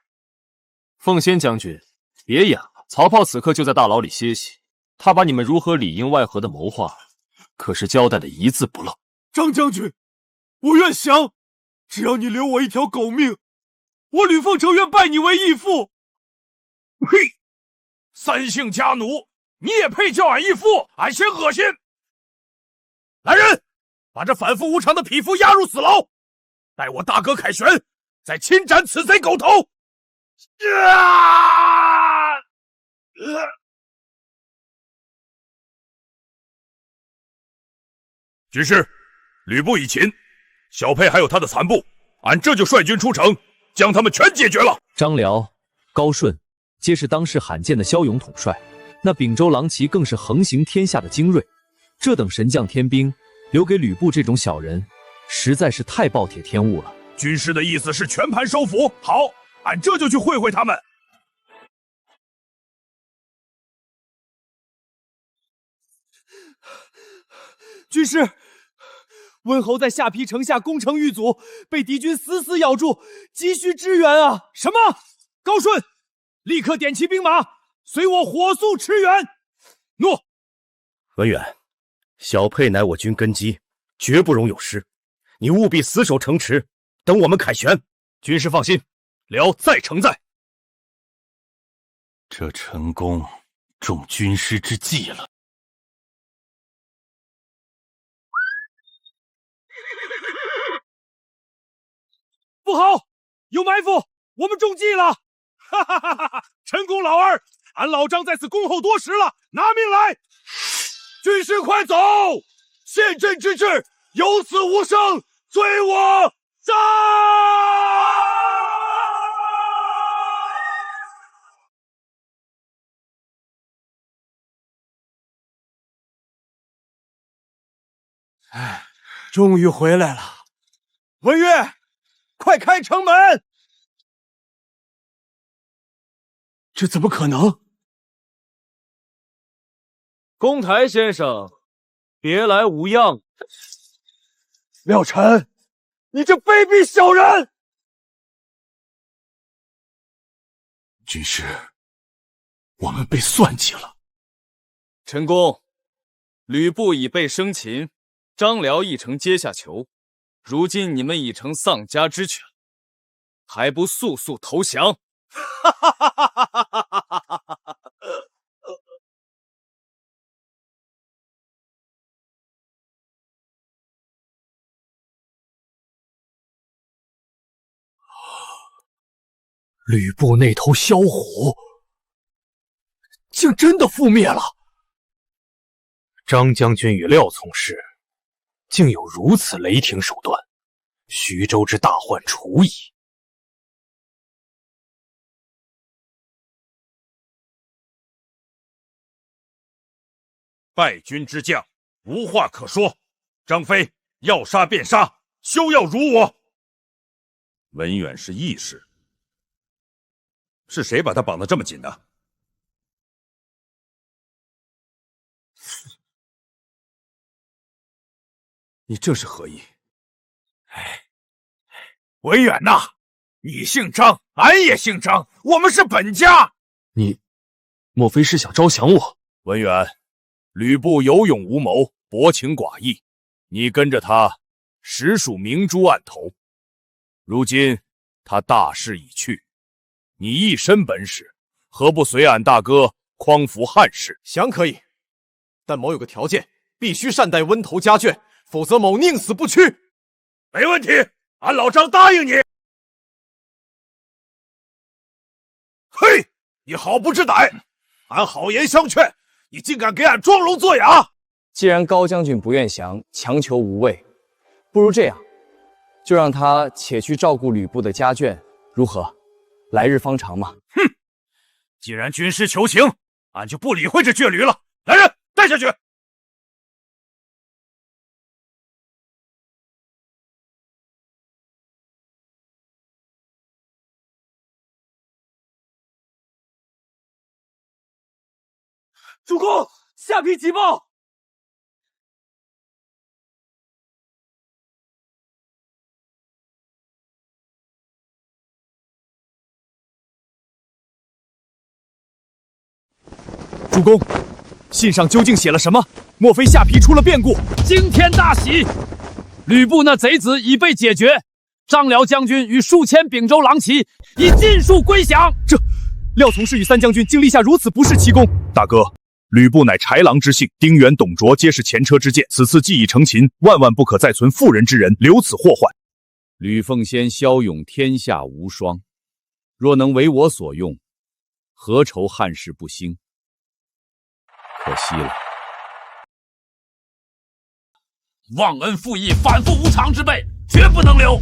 奉先将军，别演了。曹豹此刻就在大牢里歇息，他把你们如何里应外合的谋划，可是交代的一字不漏。张将军，我愿降，只要你留我一条狗命，我吕奉成愿拜你为义父。呸！三姓家奴，你也配叫俺义父？俺嫌恶心！来人，把这反复无常的匹夫押入死牢，待我大哥凯旋，再亲斩此贼狗头！军师，吕布已擒，小沛还有他的残部，俺这就率军出城，将他们全解决了。张辽、高顺皆是当世罕见的骁勇统帅，那秉州狼骑更是横行天下的精锐。这等神将天兵，留给吕布这种小人，实在是太暴殄天物了。军师的意思是全盘收服，好，俺这就去会会他们。军师，温侯在下邳城下攻城遇阻，被敌军死死咬住，急需支援啊！什么？高顺，立刻点齐兵马，随我火速驰援。诺。文远，小沛乃我军根基，绝不容有失，你务必死守城池，等我们凯旋。军师放心，辽在城在。这陈宫中军师之计了。不好，有埋伏，我们中计了！哈哈哈哈！陈公老二，俺老张在此恭候多时了，拿命来！军师快走！陷阵之志，有死无生，随我杀！哎，终于回来了，文月。快开城门！这怎么可能？公台先生，别来无恙。廖晨，你这卑鄙小人！军师，我们被算计了。陈公，吕布已被生擒，张辽亦成阶下囚。如今你们已成丧家之犬，还不速速投降？吕布那头枭虎，竟真的覆灭了。张将军与廖从事，竟有如此雷霆手段，徐州之大患除矣。败军之将，无话可说。张飞要杀便杀，休要辱我。文远是义士，是谁把他绑得这么紧的？你这是何意？文远呐，你姓张，俺也姓张，我们是本家。你莫非是想招降我？文远，吕布有勇无谋，薄情寡义，你跟着他实属明珠暗投。如今他大势已去，你一身本事，何不随俺大哥匡扶汉室？降可以，但某有个条件，必须善待温头家眷，否则某宁死不屈。没问题，俺老张答应你。嘿，你好不知歹！俺好言相劝，你竟敢给俺装聋作哑！既然高将军不愿降，强求无谓，不如这样，就让他且去照顾吕布的家眷，如何？来日方长嘛。哼！既然军师求情，俺就不理会这倔驴了。来人，带下去！主公，下邳急报！主公，信上究竟写了什么？莫非下邳出了变故？惊天大喜！吕布那贼子已被解决，张辽将军与数千秉州狼骑已尽数归降。这，廖从事与三将军竟立下如此不世奇功。大哥，吕布乃豺狼之姓，丁原、董卓皆是前车之鉴。此次既已成擒，万万不可再存妇人之仁，留此祸患。吕奉先骁勇，天下无双。若能为我所用，何愁汉室不兴？可惜了。忘恩负义、反复无常之辈，绝不能留。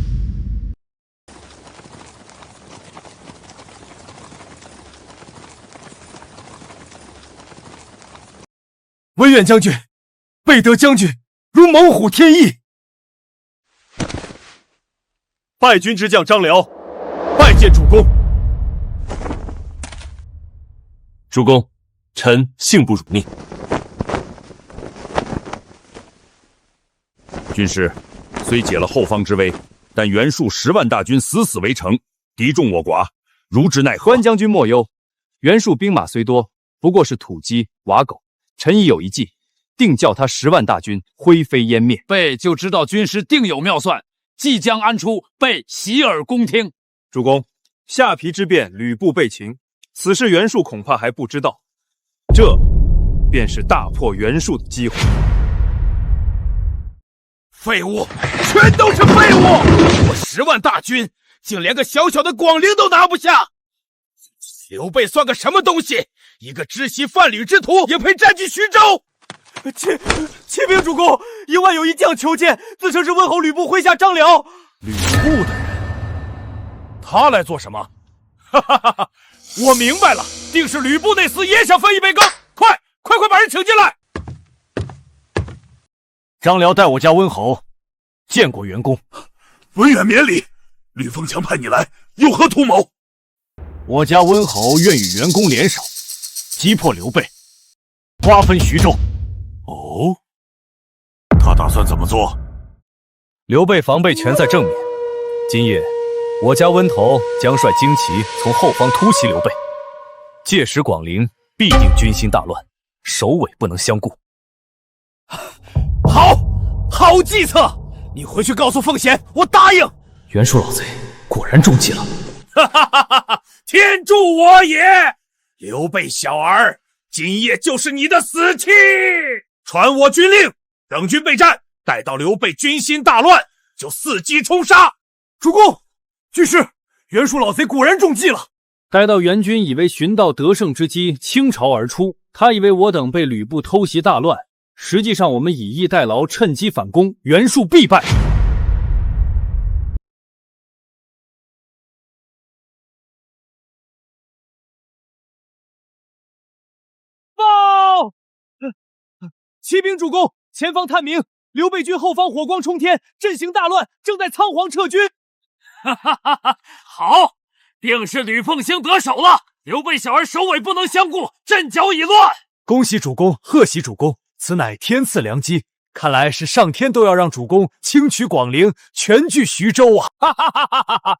文远将军，备得将军如猛虎添翼。败军之将张辽，拜见主公。主公，臣幸不辱命。军师，虽解了后方之危，但袁术10万大军死死围城，敌众我寡，如之奈何？关将军莫忧，袁术兵马虽多，不过是土鸡瓦狗。臣已有一计，定叫他10万大军灰飞烟灭。备就知道军师定有妙算，即将安出，备洗耳恭听。主公，下邳之变，吕布被擒，此事袁术恐怕还不知道，这便是大破袁术的机会。废物，全都是废物！我10万大军，竟连个小小的广陵都拿不下。刘备算个什么东西？一个知悉贩履之徒也配占据徐州？启禀主公，营外有一将求见，自称是问候吕布麾下张辽。吕布的人，他来做什么？哈哈哈哈！我明白了，定是吕布那厮也想分一杯羹。快把人请进来！张辽带我家温侯见过袁公。文远免礼，吕奉强派你来，有何图谋？我家温侯愿与袁公联手，击破刘备，瓜分徐州。哦，他打算怎么做？刘备防备全在正面，今夜我家温头将率旌旗从后方突袭刘备，届时广陵必定军心大乱，首尾不能相顾。好计策！你回去告诉奉贤，我答应。袁术老贼果然中计了。哈哈哈哈哈！天助我也！刘备小儿，今夜就是你的死期！传我军令，等军备战，待到刘备军心大乱，就伺机冲杀。主公，军师，袁术老贼果然中计了。待到袁军以为寻到得胜之机，倾巢而出，他以为我等被吕布偷袭大乱，实际上我们以逸待劳，趁机反攻，袁术必败。报！启禀主公，前方探明，刘备军后方火光冲天，阵型大乱，正在仓皇撤军。哈哈哈哈！好，定是吕奉兴得手了。刘备小儿首尾不能相顾，阵脚已乱。恭喜主公，贺喜主公，此乃天赐良机。看来是上天都要让主公轻取广陵，全据徐州啊！哈哈哈哈哈哈！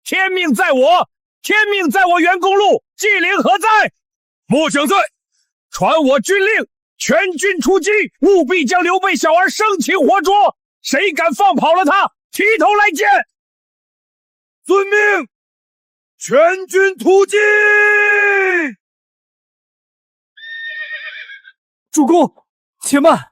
天命在我，天命在我，袁公路，纪灵何在？末将在，传我军令，全军出击，务必将刘备小儿生擒活捉。谁敢放跑了他，提头来见。遵命，全军突击！主公，且慢。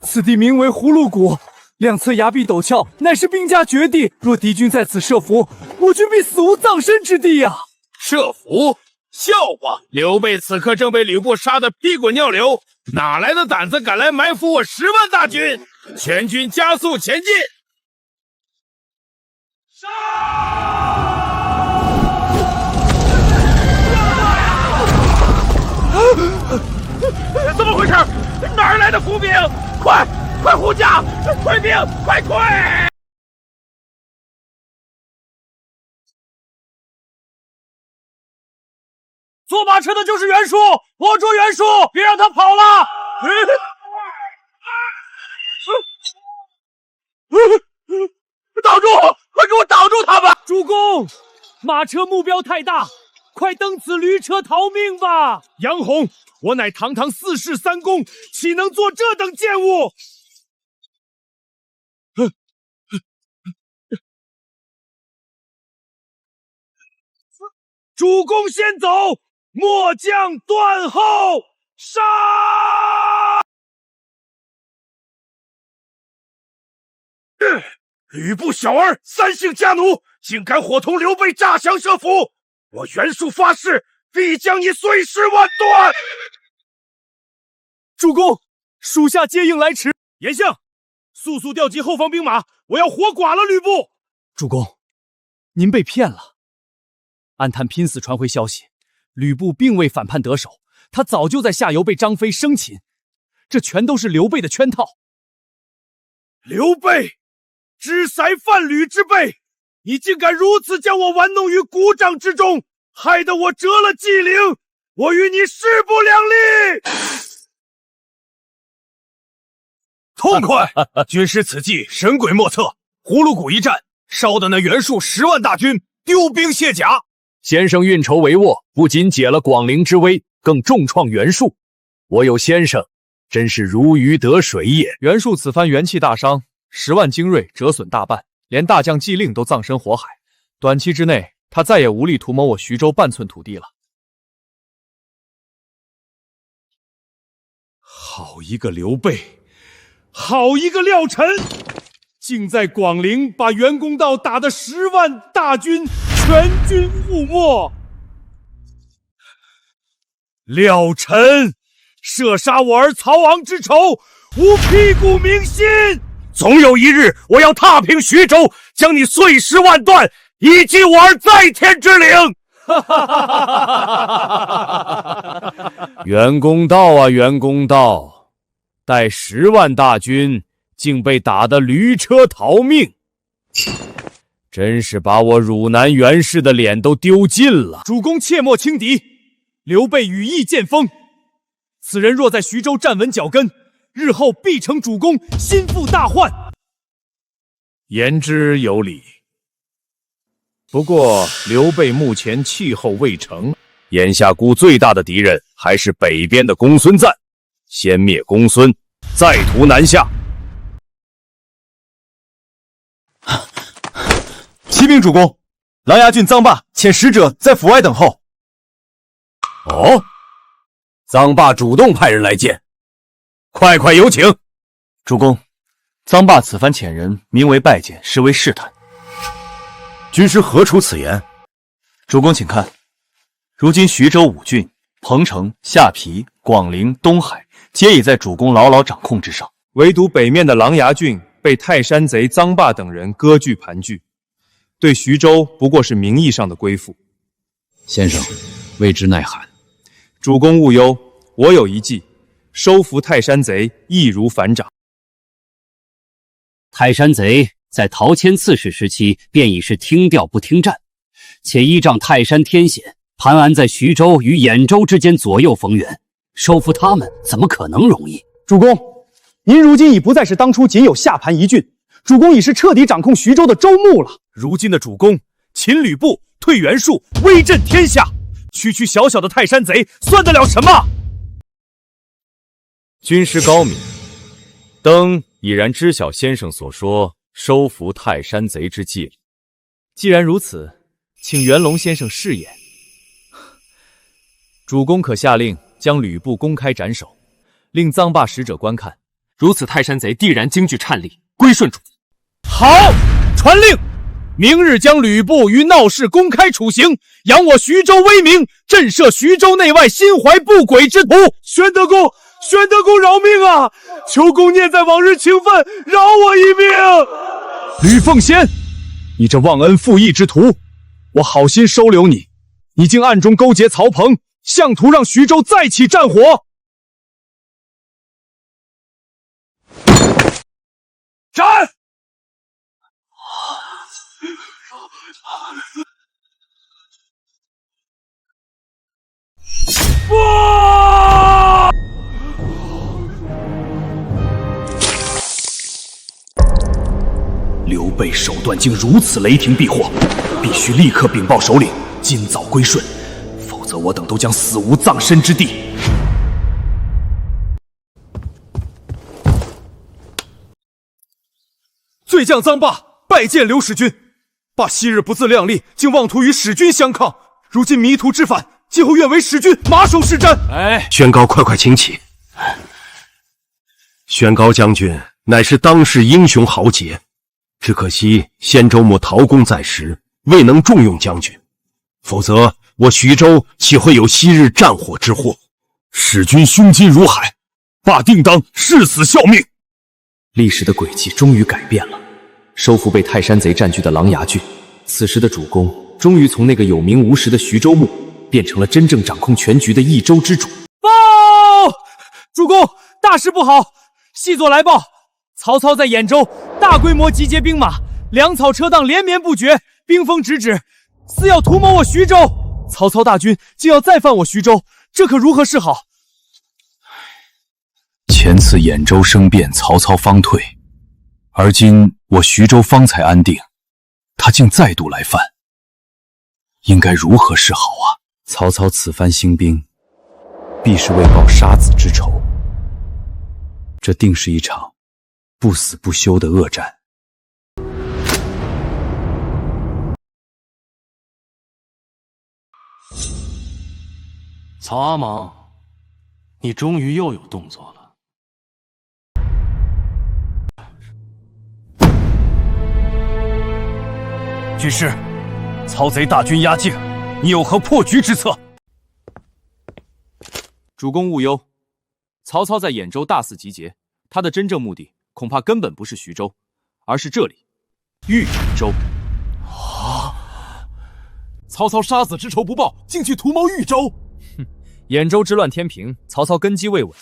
此地名为葫芦谷，两侧崖壁陡峭，乃是兵家绝地。若敌军在此设伏，我军必死无葬身之地呀！设伏？笑话！刘备此刻正被吕布杀得屁滚尿流，哪来的胆子敢来埋伏我10万大军？全军加速前进！怎么回事？哪儿来的伏兵？快护驾！快兵！快！坐马车的就是袁术，握住袁术，别让他跑了！挡住！快给我挡住他们！主公，马车目标太大，快登此驴车逃命吧！杨洪，我乃堂堂4世3公，岂能做这等贱物？主公先走，末将断后，杀！吕布小儿3姓家奴，竟敢伙同刘备诈降设伏！我袁术发誓，必将你碎尸万段！主公，属下接应来迟。严相，速调集后方兵马，我要活剐了吕布！主公，您被骗了。暗探拼死传回消息，吕布并未反叛得手，他早就在下游被张飞生擒，这全都是刘备的圈套。刘备，知塞犯吕之辈，你竟敢如此将我玩弄于股掌之中，害得我折了纪灵，我与你势不两立！痛快！军师此计神鬼莫测，葫芦谷一战，烧的那袁术10万大军丢兵卸甲。先生运筹帷幄，不仅解了广陵之危，更重创袁术。我有先生，真是如鱼得水也。袁术此番元气大伤，10万精锐折损大半，连大将纪令都葬身火海。短期之内，他再也无力图谋我徐州半寸土地了。好一个刘备，好一个廖晨，竟在广陵把袁公道打得10万大军全军覆没。廖晨射杀我儿曹昂之仇，无屁股铭心。总有一日，我要踏平徐州，将你碎尸万段，以祭我儿在天之灵。袁公道啊，袁公道，带10万大军，竟被打得驴车逃命，真是把我汝南袁氏的脸都丢尽了。主公切莫轻敌，刘备羽翼渐丰，此人若在徐州站稳脚跟，日后必成主公心腹大患。言之有理。不过刘备目前气候未成，眼下孤最大的敌人还是北边的公孙瓒，先灭公孙，再图南下。启禀主公，琅琊郡臧霸遣使者在府外等候。哦，臧霸主动派人来见，快有请。主公，臧霸此番遣人名为拜见，实为试探。军师何出此言？主公请看，如今徐州5郡，彭城、下邳、广陵、东海，皆已在主公牢牢掌控之上，唯独北面的琅琊郡被泰山贼臧霸等人割据盘踞，对徐州不过是名义上的归附。先生，未知奈何？主公勿忧，我有一计，收服泰山贼易如反掌。泰山贼在陶谦刺史时期便已是听调不听战，且依仗泰山天险，盘安在徐州与兖州之间左右逢源，收服他们怎么可能容易？主公，您如今已不再是当初仅有下盘一郡，主公已是彻底掌控徐州的州牧了。如今的主公，擒吕布，退袁术，威震天下，区区小小的泰山贼算得了什么？军师高明，登已然知晓先生所说收服泰山贼之计。既然如此，请袁龙先生试言。主公可下令将吕布公开斩首，令臧霸使者观看。如此，泰山贼必然惊惧颤栗，归顺主。好，传令，明日将吕布于闹市公开处刑，扬我徐州威名，震慑徐州内外心怀不轨之徒。玄德公，玄德公饶命啊！求公念在往日情分，饶我一命。吕奉先，你这忘恩负义之徒，我好心收留你，你竟暗中勾结曹彭，向图让徐州再起战火。斩！不！刘备手段竟如此雷霆避祸，必须立刻禀报首领，尽早归顺，否则我等都将死无葬身之地。罪将臧霸拜见刘使君，霸昔日不自量力，竟妄图与使君相抗，如今迷途知返，今后愿为使君马首是瞻。宣高，快请起。宣高将军乃是当世英雄豪杰，只可惜先州牧陶公在时，未能重用将军，否则我徐州岂会有昔日战火之祸？使君胸襟如海，霸定当誓死效命。历史的轨迹终于改变了，收复被泰山贼占据的琅琊郡。此时的主公终于从那个有名无实的徐州牧，变成了真正掌控全局的益州之主。报！主公，大事不好！细作来报，曹操在兖州大规模集结兵马，粮草车当连绵不绝，兵锋直指，似要图谋我徐州。曹操大军竟要再犯我徐州，这可如何是好？前次兖州生变，曹操方退，而今我徐州方才安定，他竟再度来犯，应该如何是好啊？曹操此番兴兵，必是为报杀子之仇，这定是一场不死不休的恶战。曹阿芒，你终于又有动作了。军师，曹贼大军压境，你有何破局之策？主公勿忧，曹操在兖州大肆集结，他的真正目的恐怕根本不是徐州，而是这里豫州。曹操杀子之仇不报，竟去图谋豫州。兖州之乱天平，曹操根基未稳，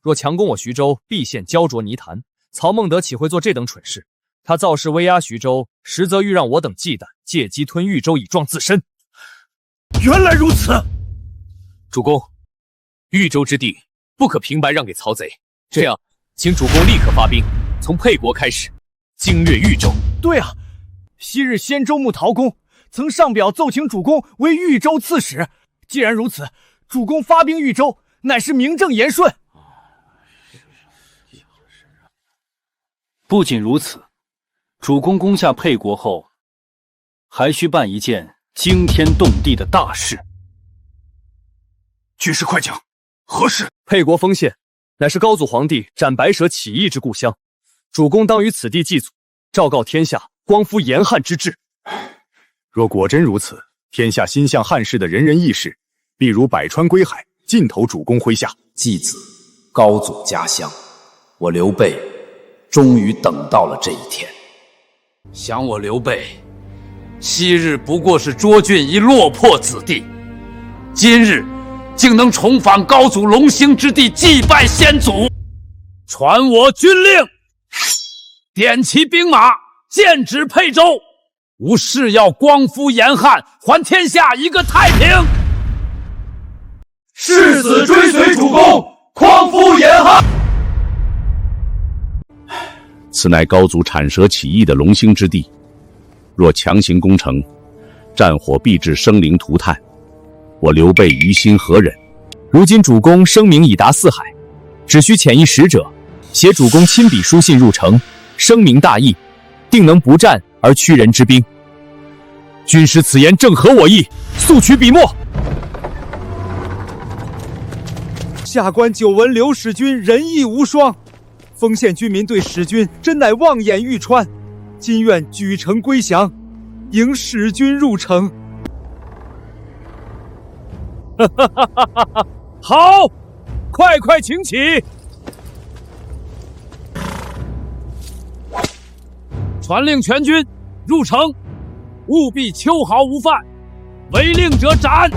若强攻我徐州，必陷焦灼泥潭。曹孟德岂会做这等蠢事？他造势威压徐州，实则欲让我等忌惮，借机吞豫州以壮自身。原来如此，主公，豫州之地不可平白让给曹贼，这样，请主公立刻发兵，从沛国开始，经略豫州。对啊，昔日先州牧陶公曾上表奏请主公为豫州刺史，既然如此，主公发兵豫州，乃是名正言顺。不仅如此，主公攻下沛国后，还需办一件惊天动地的大事。军师快讲，何事？沛国丰县乃是高祖皇帝斩白蛇起义之故乡，主公当于此地祭祖，昭告天下光复严汉之治。若果真如此，天下心向汉室的人人义士，必如百川归海，尽投主公麾下。祭子，高祖家乡，我刘备终于等到了这一天。想我刘备，昔日不过是涿郡一落魄子弟，今日竟能重返高祖龙兴之地，祭拜先祖。传我军令，点齐兵马，剑指沛州。吾誓要光复严汉，还天下一个太平。誓死追随主公，匡复严汉。此乃高祖产蛇起义的龙兴之地，若强行攻城，战火必致生灵涂炭，我刘备于心何忍？如今主公声名已达四海，只需遣一使者，携主公亲笔书信入城，声明大义，定能不战而屈人之兵。军师此言正合我意，速取笔墨。下官久闻刘使君仁义无双，丰县居民对使君真乃望眼欲穿，今愿举城归降，迎使君入城。好，快快请起！传令全军入城，务必秋毫无犯，违令者斩。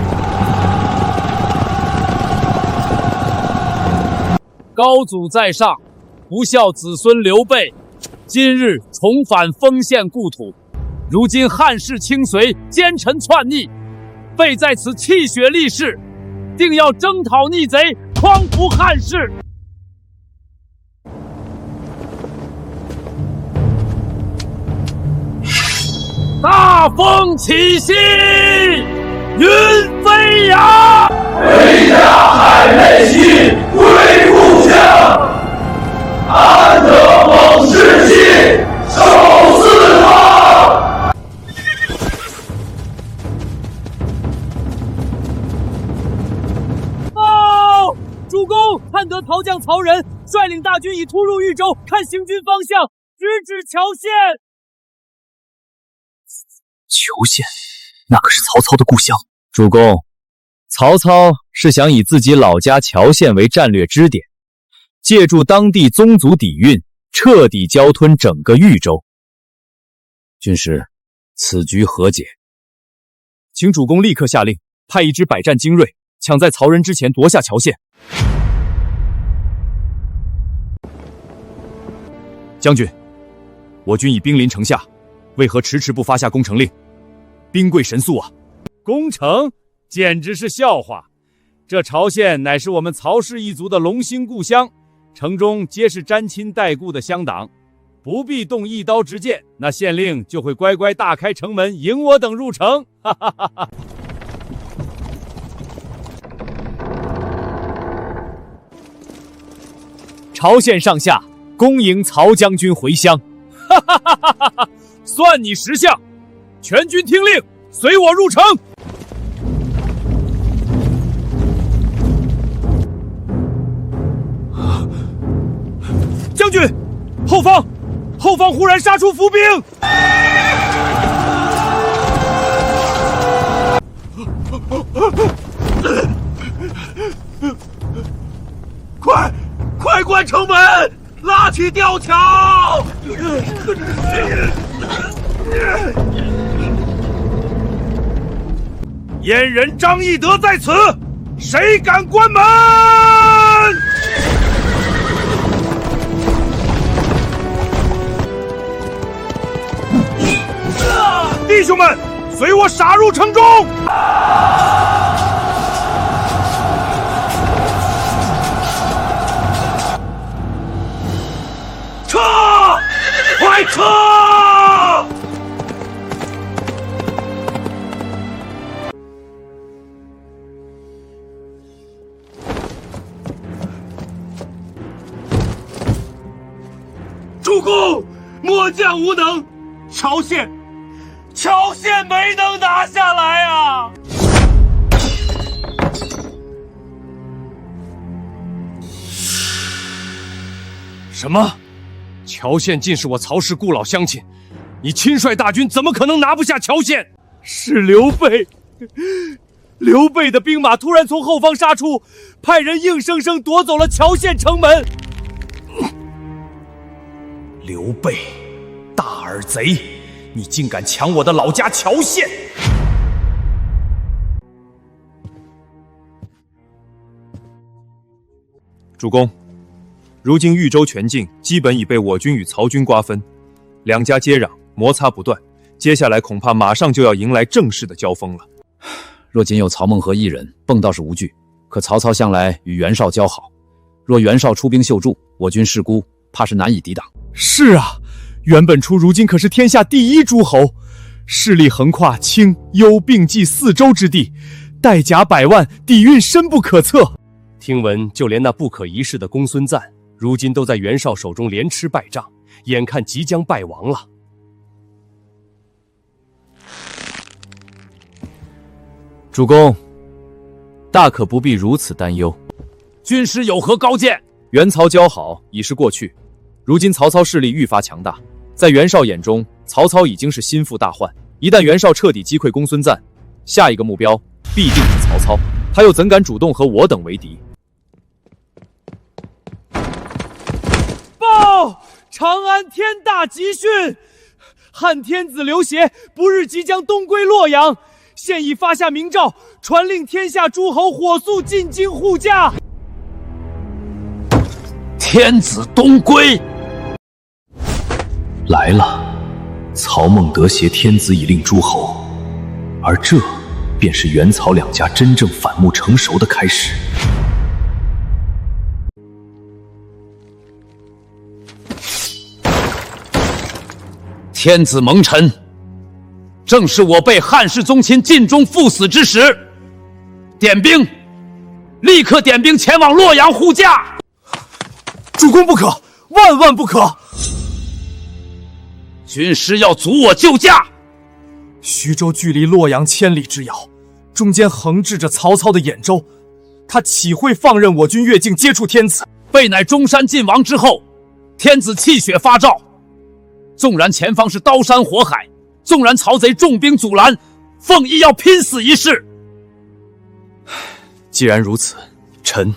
高祖在上，不孝子孙刘备，今日重返丰县故土。如今汉室倾隋，奸臣篡逆，备在此泣血立誓，定要征讨逆贼，匡扶汉室。大风起兮云飞扬，飞下海内兮归故乡，安得猛士气，守四方。报！主公，汉德陶将曹仁率领大军已突入豫州，看行军方向，直指谯县。谯县，那可是曹操的故乡。主公，曹操是想以自己老家谯县为战略支点，借助当地宗族底蕴，彻底交吞整个豫州。军师，此局何解？请主公立刻下令，派一支百战精锐，抢在曹仁之前夺下谯县。将军，我军已兵临城下，为何迟迟不发下攻城令？兵贵神速啊！攻城简直是笑话。这谯县乃是我们曹氏一族的龙兴故乡，城中皆是沾亲带故的乡党，不必动一刀直剑，那县令就会乖乖大开城门迎我等入城。哈哈哈哈！谯县上下恭迎曹将军回乡。哈哈哈哈哈！算你识相，全军听令，随我入城。将军，后方忽然杀出伏兵！快关城门，拉起吊桥！燕人张翼德在此，谁敢关门？弟兄们，随我杀入城中！撤！快撤！主公，末将无能，谯县没能拿下来啊！什么？谯县竟是我曹氏故老乡亲，你亲率大军怎么可能拿不下谯县？是刘备，刘备的兵马突然从后方杀出，派人硬生生夺走了谯县城门。刘备，大耳贼！你竟敢抢我的老家谯县！主公，如今豫州全境基本已被我军与曹军瓜分，两家接壤，摩擦不断，接下来恐怕马上就要迎来正式的交锋了。若仅有曹孟和一人，蹦倒是无惧。可曹操向来与袁绍交好，若袁绍出兵秀助，我军势孤，怕是难以抵挡。是啊，袁本初如今可是天下第一诸侯，势力横跨青、幽、并冀4州之地，带甲100万，底蕴深不可测。听闻就连那不可一世的公孙瓒，如今都在袁绍手中连吃败仗，眼看即将败亡了。主公，大可不必如此担忧。军师有何高见？袁曹交好已是过去，如今曹操势力愈发强大，在袁绍眼中，曹操已经是心腹大患。一旦袁绍彻底击溃公孙瓒，下一个目标必定是曹操，他又怎敢主动和我等为敌？报！长安天大吉讯！汉天子刘协不日即将东归洛阳，现已发下明诏，传令天下诸侯火速进京护驾。天子东归来了，曹孟德挟天子以令诸侯，而这便是袁曹两家真正反目成熟的开始。天子蒙尘，正是我辈汉室宗亲尽忠赴死之时。点兵，立刻点兵前往洛阳护驾。主公不可，万万不可！军师要阻我救驾。徐州距离洛阳千里之遥，中间横置着曹操的兖州，他岂会放任我军越境接触天子？备乃中山晋王之后，天子气血发诏，纵然前方是刀山火海，纵然曹贼重兵阻拦，奉亦要拼死一试。既然如此，臣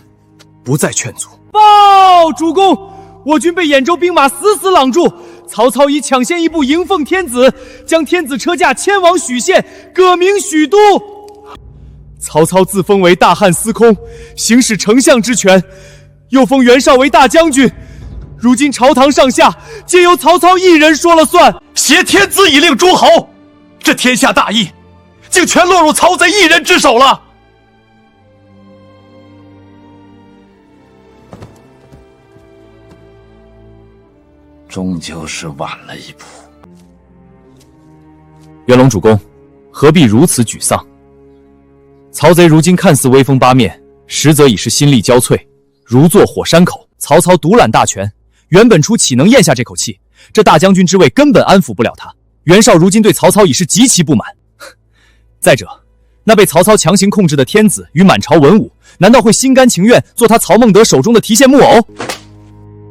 不再劝阻。报主公，我军被兖州兵马死死挡住，曹操已抢先一步迎奉天子，将天子车驾迁往许县，改名许都。曹操自封为大汉司空，行使丞相之权，又封袁绍为大将军。如今朝堂上下皆由曹操一人说了算，挟天子以令诸侯，这天下大义竟全落入曹贼一人之手了。终究是晚了一步。元龙主公，何必如此沮丧？曹贼如今看似威风八面，实则已是心力交瘁，如坐火山口。曹操独揽大权，袁本初岂能咽下这口气？这大将军之位根本安抚不了他。袁绍如今对曹操已是极其不满。再者，那被曹操强行控制的天子与满朝文武，难道会心甘情愿做他曹孟德手中的提线木偶？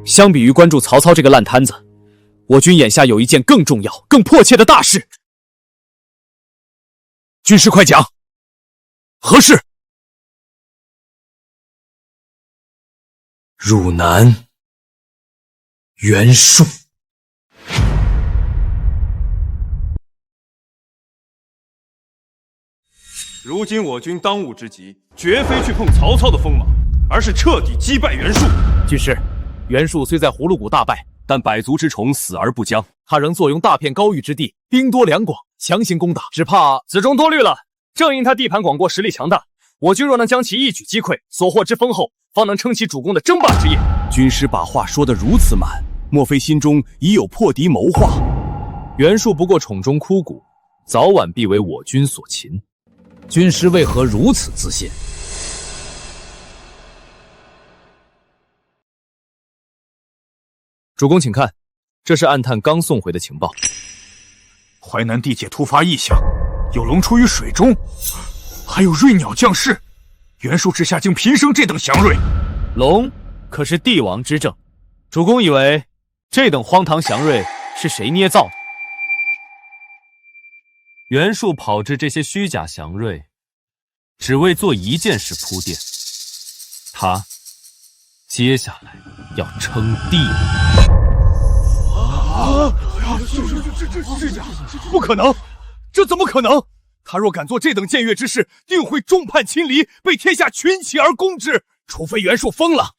相比于关注曹操这个烂摊子，我军眼下有一件更重要、更迫切的大事。军师快讲，何事？汝南袁术。如今我军当务之急，绝非去碰曹操的锋芒，而是彻底击败袁术。军师，袁术虽在葫芦谷大败，但百足之虫死而不僵，他仍坐拥大片高域之地，兵多粮广，强行攻打，只怕子中多虑了。正因他地盘广阔，实力强大，我军若能将其一举击溃，所获之丰厚，方能撑起主公的争霸之业。军师把话说得如此满，莫非心中已有破敌谋划？袁术不过宠中枯骨，早晚必为我军所擒。军师为何如此自信？主公请看，这是暗探刚送回的情报。淮南地界突发异象，有龙出于水中，还有瑞鸟降世，袁术之下竟频生这等祥瑞。龙可是帝王之政，主公以为这等荒唐祥瑞是谁捏造的？袁术炮制这些虚假祥瑞，只为做一件事铺垫，他接下来要称帝。这假，不可能，这怎么可能？他若敢做这等僭越之事，定会众叛亲离，被天下群起而攻之。除非袁术疯了，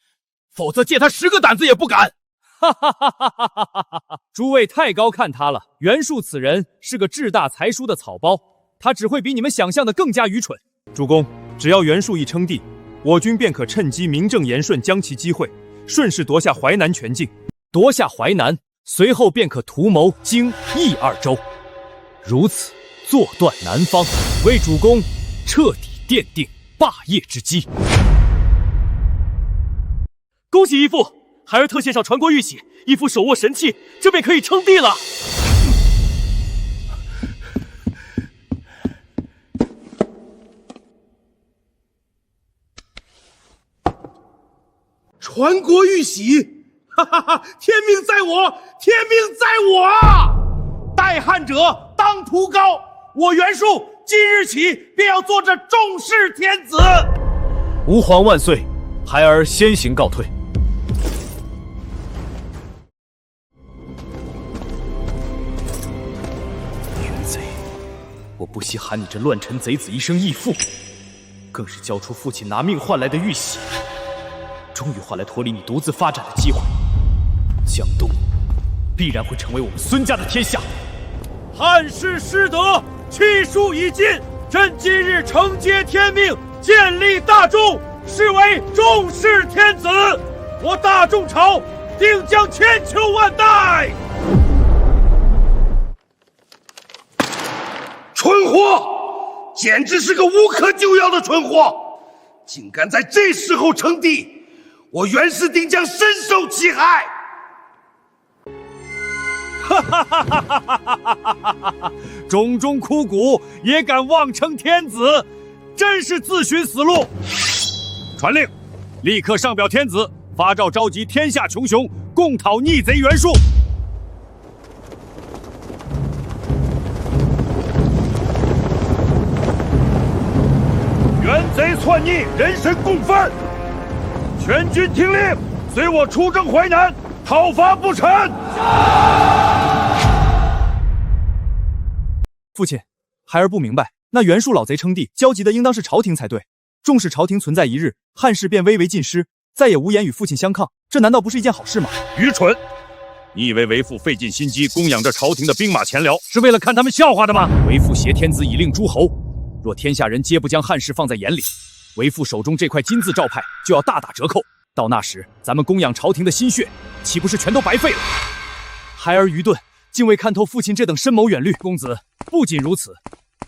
否则借他10个胆子也不敢。哈哈哈哈哈哈哈哈！诸位太高看他了，袁术此人是个志大才疏的草包，他只会比你们想象的更加愚蠢。主公，只要袁术一称帝，我军便可趁机名正言顺将其击溃，顺势夺下淮南全境。夺下淮南，随后便可图谋荆益2州，如此坐断南方，为主公彻底奠定霸业之基。恭喜义父！孩儿特献上传国玉玺，义父手握神器，这便可以称帝了。传国玉玺，哈哈哈！天命在我，天命在我啊！代汉者当图高，我袁术今日起便要做这众世天子。吾皇万岁！孩儿先行告退。我不惜喊你这乱臣贼子一声义父，更是交出父亲拿命换来的玉玺，终于换来脱离你独自发展的机会。江东必然会成为我们孙家的天下。汉室失德，气数已尽，朕今日承接天命，建立大众，是为众世天子。我大众朝定将千秋万代。蠢货，简直是个无可救药的蠢货！竟敢在这时候称帝，我袁氏定将深受其害！哈哈哈哈哈哈哈哈！种种枯骨也敢妄称天子，真是自寻死路！传令，立刻上表天子，发诏召集天下穷雄，共讨逆贼袁术。袁贼篡逆，人神共愤！全军听令，随我出征淮南，讨伐不臣！父亲，孩儿不明白，那袁术老贼称帝，焦急的应当是朝廷才对。纵使朝廷存在一日，汉室便危为尽失，再也无颜与父亲相抗，这难道不是一件好事吗？愚蠢！你以为为父费尽心机供养着朝廷的兵马钱粮，是为了看他们笑话的吗？为父挟天子以令诸侯，若天下人皆不将汉室放在眼里，为父手中这块金字招牌就要大打折扣。到那时，咱们供养朝廷的心血，岂不是全都白费了？孩儿愚钝，竟未看透父亲这等深谋远虑。公子，不仅如此，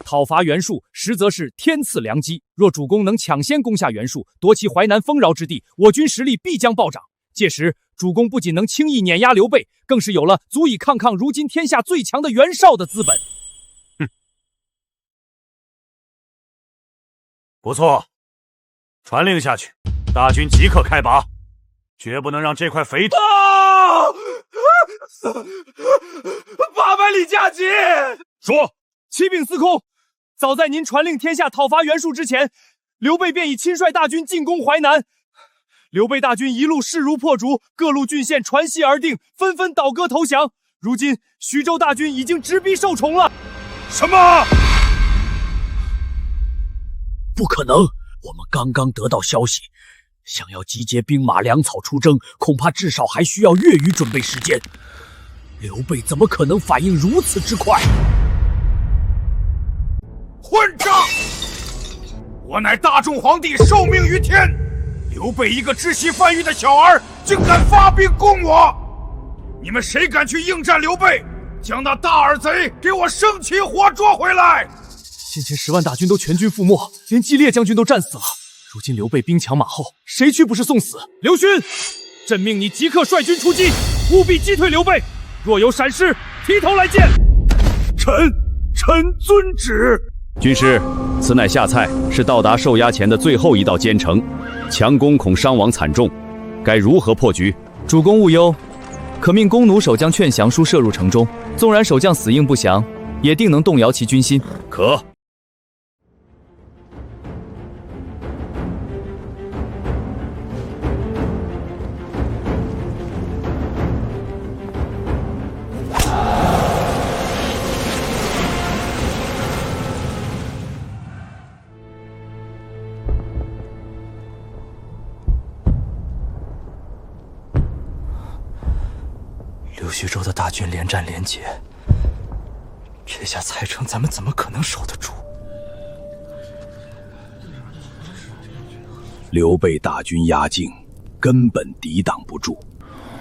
讨伐袁术实则是天赐良机。若主公能抢先攻下袁术，夺其淮南丰饶之地，我军实力必将暴涨。届时，主公不仅能轻易碾压刘备，更是有了足以抗如今天下最强的袁绍的资本。不错，传令下去，大军即刻开拔，绝不能让这块肥土。800里加急！说，启禀司空，早在您传令天下讨伐袁术之前，刘备便已亲率大军进攻淮南。刘备大军一路势如破竹，各路郡县传檄而定，纷纷倒戈投降。如今徐州大军已经直逼受宠了。什么？不可能！我们刚刚得到消息，想要集结兵马粮草出征，恐怕至少还需要月余准备时间。刘备怎么可能反应如此之快？混账！我乃大众皇帝，受命于天。刘备一个知悉贩鱼的小儿，竟敢发兵攻我！你们谁敢去应战刘备？将那大耳贼给我生擒活捉回来！先前10万大军都全军覆没，连季烈将军都战死了。如今刘备兵强马后，谁去不是送死？刘勋，朕命你即刻率军出击，务必击退刘备。若有闪失，提头来见。臣遵旨。军师，此乃下蔡，是到达受压前的最后一道坚城，强攻恐伤亡惨重，该如何破局？主公勿忧，可命弓弩手将劝降书射入城中，纵然守将死硬不降，也定能动摇其军心。可。徐州的大军连战连捷，这下蔡城咱们怎么可能守得住？刘备大军压境，根本抵挡不住。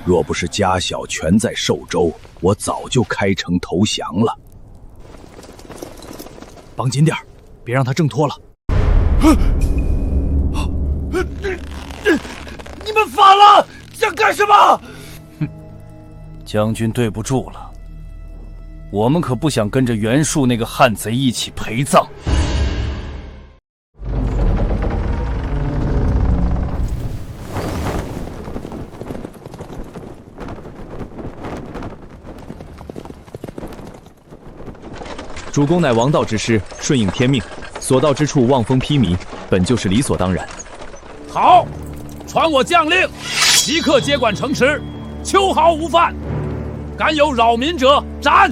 若不是家小全在寿州，我早就开城投降了。绑紧点，别让他挣脱了。你们反了，想干什么？哼，将军对不住了，我们可不想跟着袁术那个汉贼一起陪葬。主公乃王道之师，顺应天命，所到之处望风披靡，本就是理所当然。好，传我将令，即刻接管城池，秋毫无犯。敢有扰民者，斩！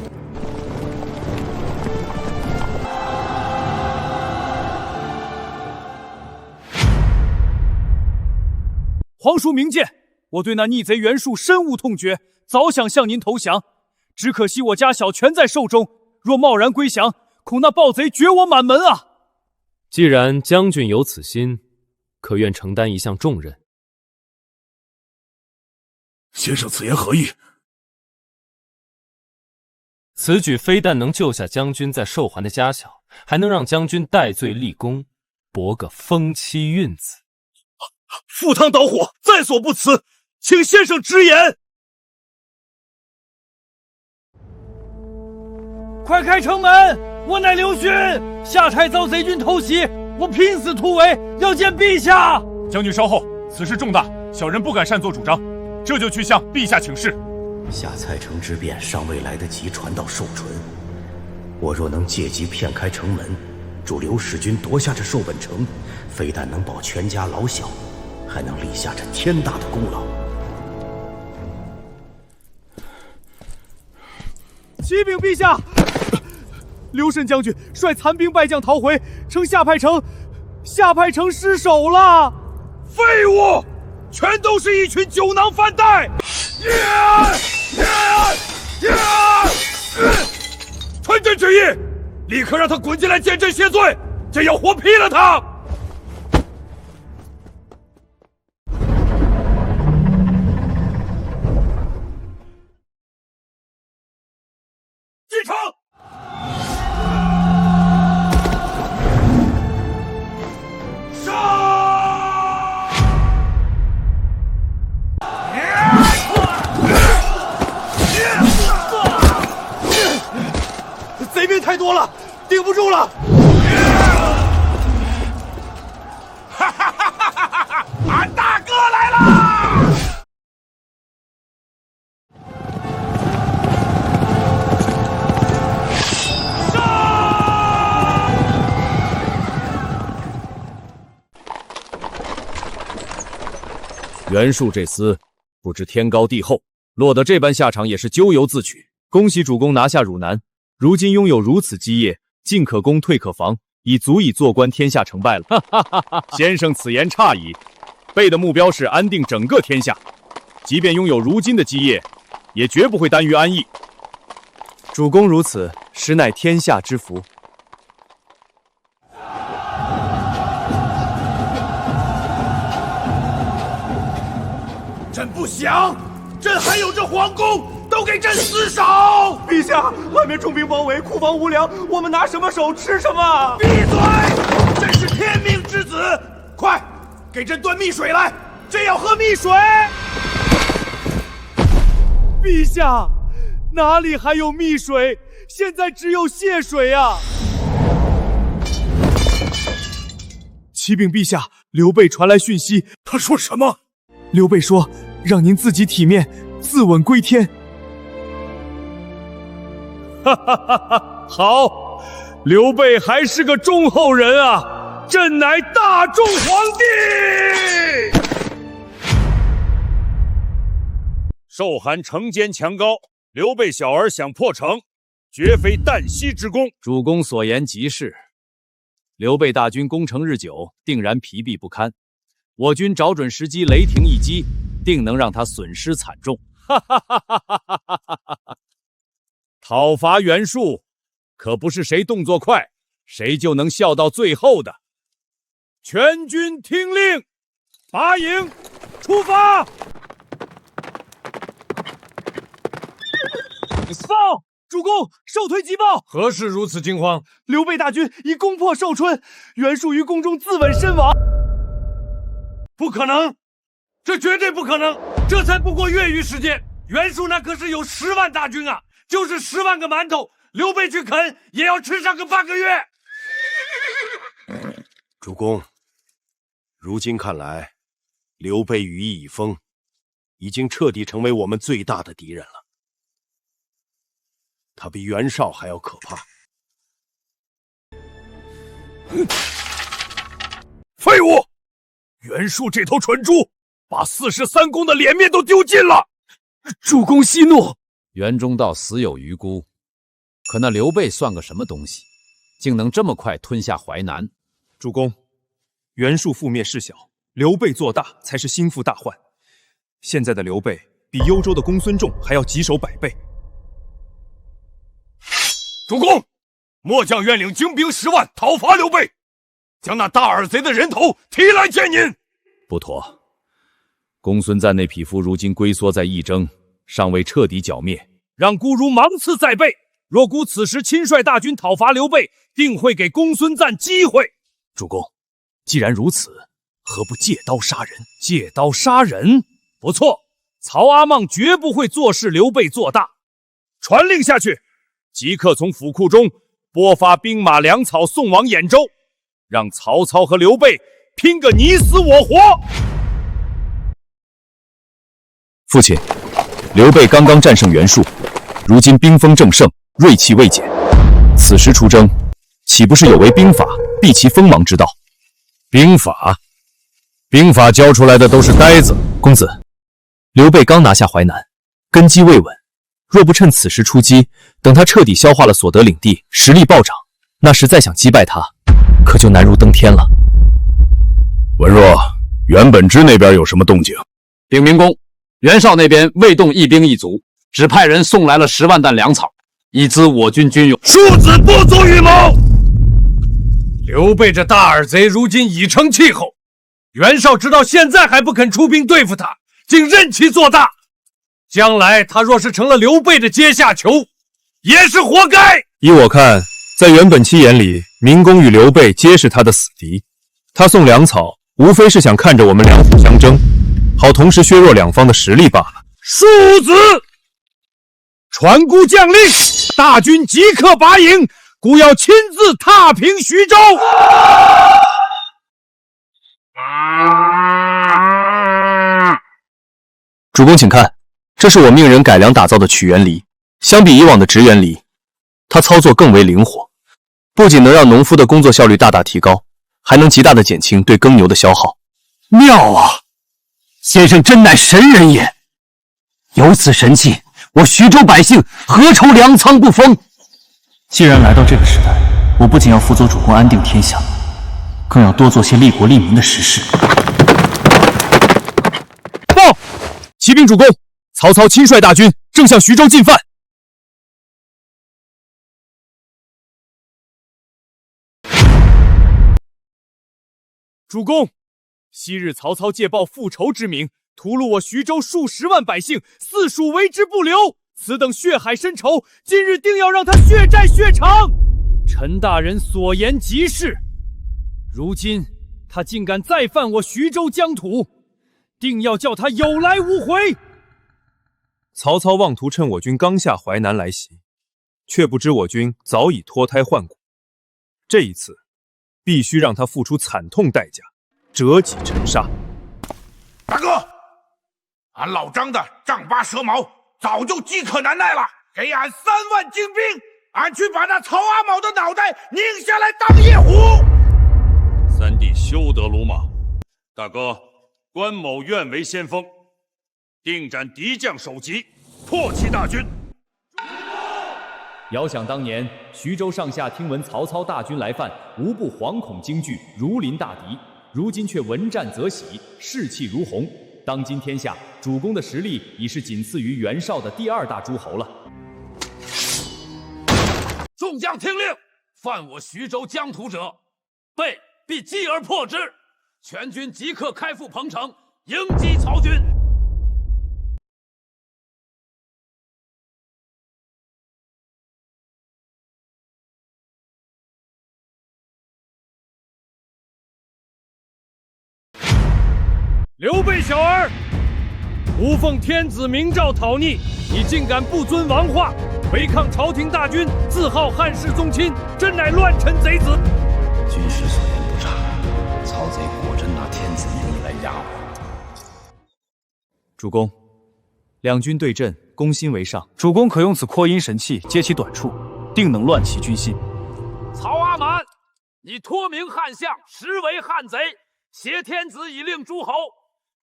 皇叔明鉴，我对那逆贼袁术深恶痛绝，早想向您投降，只可惜我家小全在寿中。若贸然归降，恐那暴贼绝我满门啊！既然将军有此心，可愿承担一项重任？先生此言何意？此举非但能救下将军在寿还的家小，还能让将军戴罪立功，博个封妻运子。赴汤蹈火，在所不辞，请先生直言。快开城门！我乃刘勋，下差遭贼军偷袭，我拼死突围，要见陛下。将军稍后，此事重大，小人不敢擅作主张，这就去向陛下请示。下蔡城之变尚未来得及传到寿淳，我若能借机骗开城门，助刘使君夺下这寿本城，非但能保全家老小，还能立下这天大的功劳。启禀陛下，刘慎将军率残兵败将逃回，称下派城失守了。废物，全都是一群酒囊饭袋！传朕旨意，立刻让他滚进来见朕谢罪，朕要活劈了他！进城！贼兵太多了，顶不住了！哈哈哈哈哈哈！俺大哥来了！袁术这厮不知天高地厚，落得这般下场也是咎由自取。恭喜主公拿下汝南，如今拥有如此基业，进可攻，退可防，已足以坐观天下成败了。先生此言差矣，备的目标是安定整个天下，即便拥有如今的基业，也绝不会耽于安逸。主公如此，实乃天下之福。朕不降，朕还有这皇宫，都给朕死守！陛下，外面重兵包围，库房无粮，我们拿什么守，吃什么？闭嘴！朕是天命之子，快给朕端蜜水来，朕要喝蜜水！陛下，哪里还有蜜水？现在只有泻水啊！启禀陛下，刘备传来讯息。他说什么？刘备说，让您自己体面，自刎归天。哈哈哈哈！好，刘备还是个忠厚人啊！朕乃大忠皇帝。寿寒城坚墙高，刘备小儿想破城，绝非旦夕之功。主公所言极是，刘备大军攻城日久，定然疲弊不堪。我军找准时机，雷霆一击，定能让他损失惨重。哈哈哈哈哈哈！讨伐袁术，可不是谁动作快，谁就能笑到最后的。全军听令，拔营，出发！报，主公，寿推急报。何事如此惊慌？刘备大军已攻破寿春，袁术于宫中自刎身亡。不可能，这绝对不可能！这才不过月余时间，袁术那可是有10万大军啊！就是10万个馒头，刘备去啃也要吃上个半个月。主公，如今看来，刘备羽翼已丰，已经彻底成为我们最大的敌人了。他比袁绍还要可怕。废物！袁术这头蠢猪，把43公的脸面都丢尽了。主公息怒。袁中道死有余辜，可那刘备算个什么东西，竟能这么快吞下淮南？主公，袁术覆灭事小，刘备做大才是心腹大患。现在的刘备比幽州的公孙仲还要棘手100倍。主公，末将愿领精兵10万讨伐刘备，将那大耳贼的人头提来见您。不妥，公孙瓒那匹夫如今龟缩在益州，尚未彻底剿灭，让孤如芒刺在背。若孤此时亲率大军讨伐刘备，定会给公孙瓒机会。主公，既然如此，何不借刀杀人？借刀杀人，不错。曹阿莽绝不会坐视刘备做大。传令下去，即刻从府库中拨发兵马粮草送往兖州，让曹操和刘备拼个你死我活。父亲，刘备刚刚战胜袁术，如今兵锋正盛，锐气未减。此时出征，岂不是有违兵法，避其锋芒之道？兵法教出来的都是呆子。公子，刘备刚拿下淮南，根基未稳，若不趁此时出击，等他彻底消化了所得领地，实力暴涨，那时再想击败他，可就难如登天了。文若，袁本之那边有什么动静？禀明公，袁绍那边未动一兵一卒，只派人送来了10万担粮草，以资我军军用。庶子不足与谋。刘备这大耳贼如今已成气候，袁绍直到现在还不肯出兵对付他，竟任其做大。将来他若是成了刘备的阶下囚，也是活该。依我看，在袁本期眼里，明公与刘备皆是他的死敌。他送粮草，无非是想看着我们两府相争，好同时削弱两方的实力罢了。庶子，传孤将令，大军即刻拔营，孤要亲自踏平徐州。主公请看，这是我命人改良打造的曲原梨，相比以往的直原梨，它操作更为灵活，不仅能让农夫的工作效率大大提高，还能极大的减轻对耕牛的消耗。妙啊！先生真乃神人也！有此神器，我徐州百姓何愁粮仓不丰？既然来到这个时代，我不仅要辅佐主公安定天下，更要多做些利国利民的实事。报！启禀主公，曹操亲率大军正向徐州进犯。主公，昔日曹操借报复仇之名，屠戮我徐州数10万百姓，四属为之不留。此等血海深仇，今日定要让他血债血偿。陈大人所言极是，如今他竟敢再犯我徐州疆土，定要叫他有来无回。曹操妄图趁我军刚下淮南来袭，却不知我军早已脱胎换骨。这一次，必须让他付出惨痛代价，折戟沉沙。大哥，俺老张的丈八蛇矛早就饥渴难耐了，给俺3万精兵，俺去把那曹阿卯的脑袋拧下来当夜壶。三弟休得鲁莽，大哥，关某愿为先锋，定斩敌将首级，破其大军。遥想当年，徐州上下听闻曹操大军来犯，无不惶恐惊惧，如临大敌。如今却闻战则喜，士气如虹。当今天下主公的实力已是仅次于袁绍的第2大诸侯了。众将听令，犯我徐州疆土者，备必击而破之。全军即刻开赴彭城，迎击曹军。刘备小儿，吾奉天子明诏讨逆，你竟敢不遵王化，违抗朝廷大军，自号汉室宗亲，真乃乱臣贼子！军师所言不差，曹贼果真拿天子名义来压我。主公，两军对阵，攻心为上。主公可用此扩音神器揭其短处，定能乱其军心。曹阿瞒，你托名汉相，实为汉贼，挟天子以令诸侯，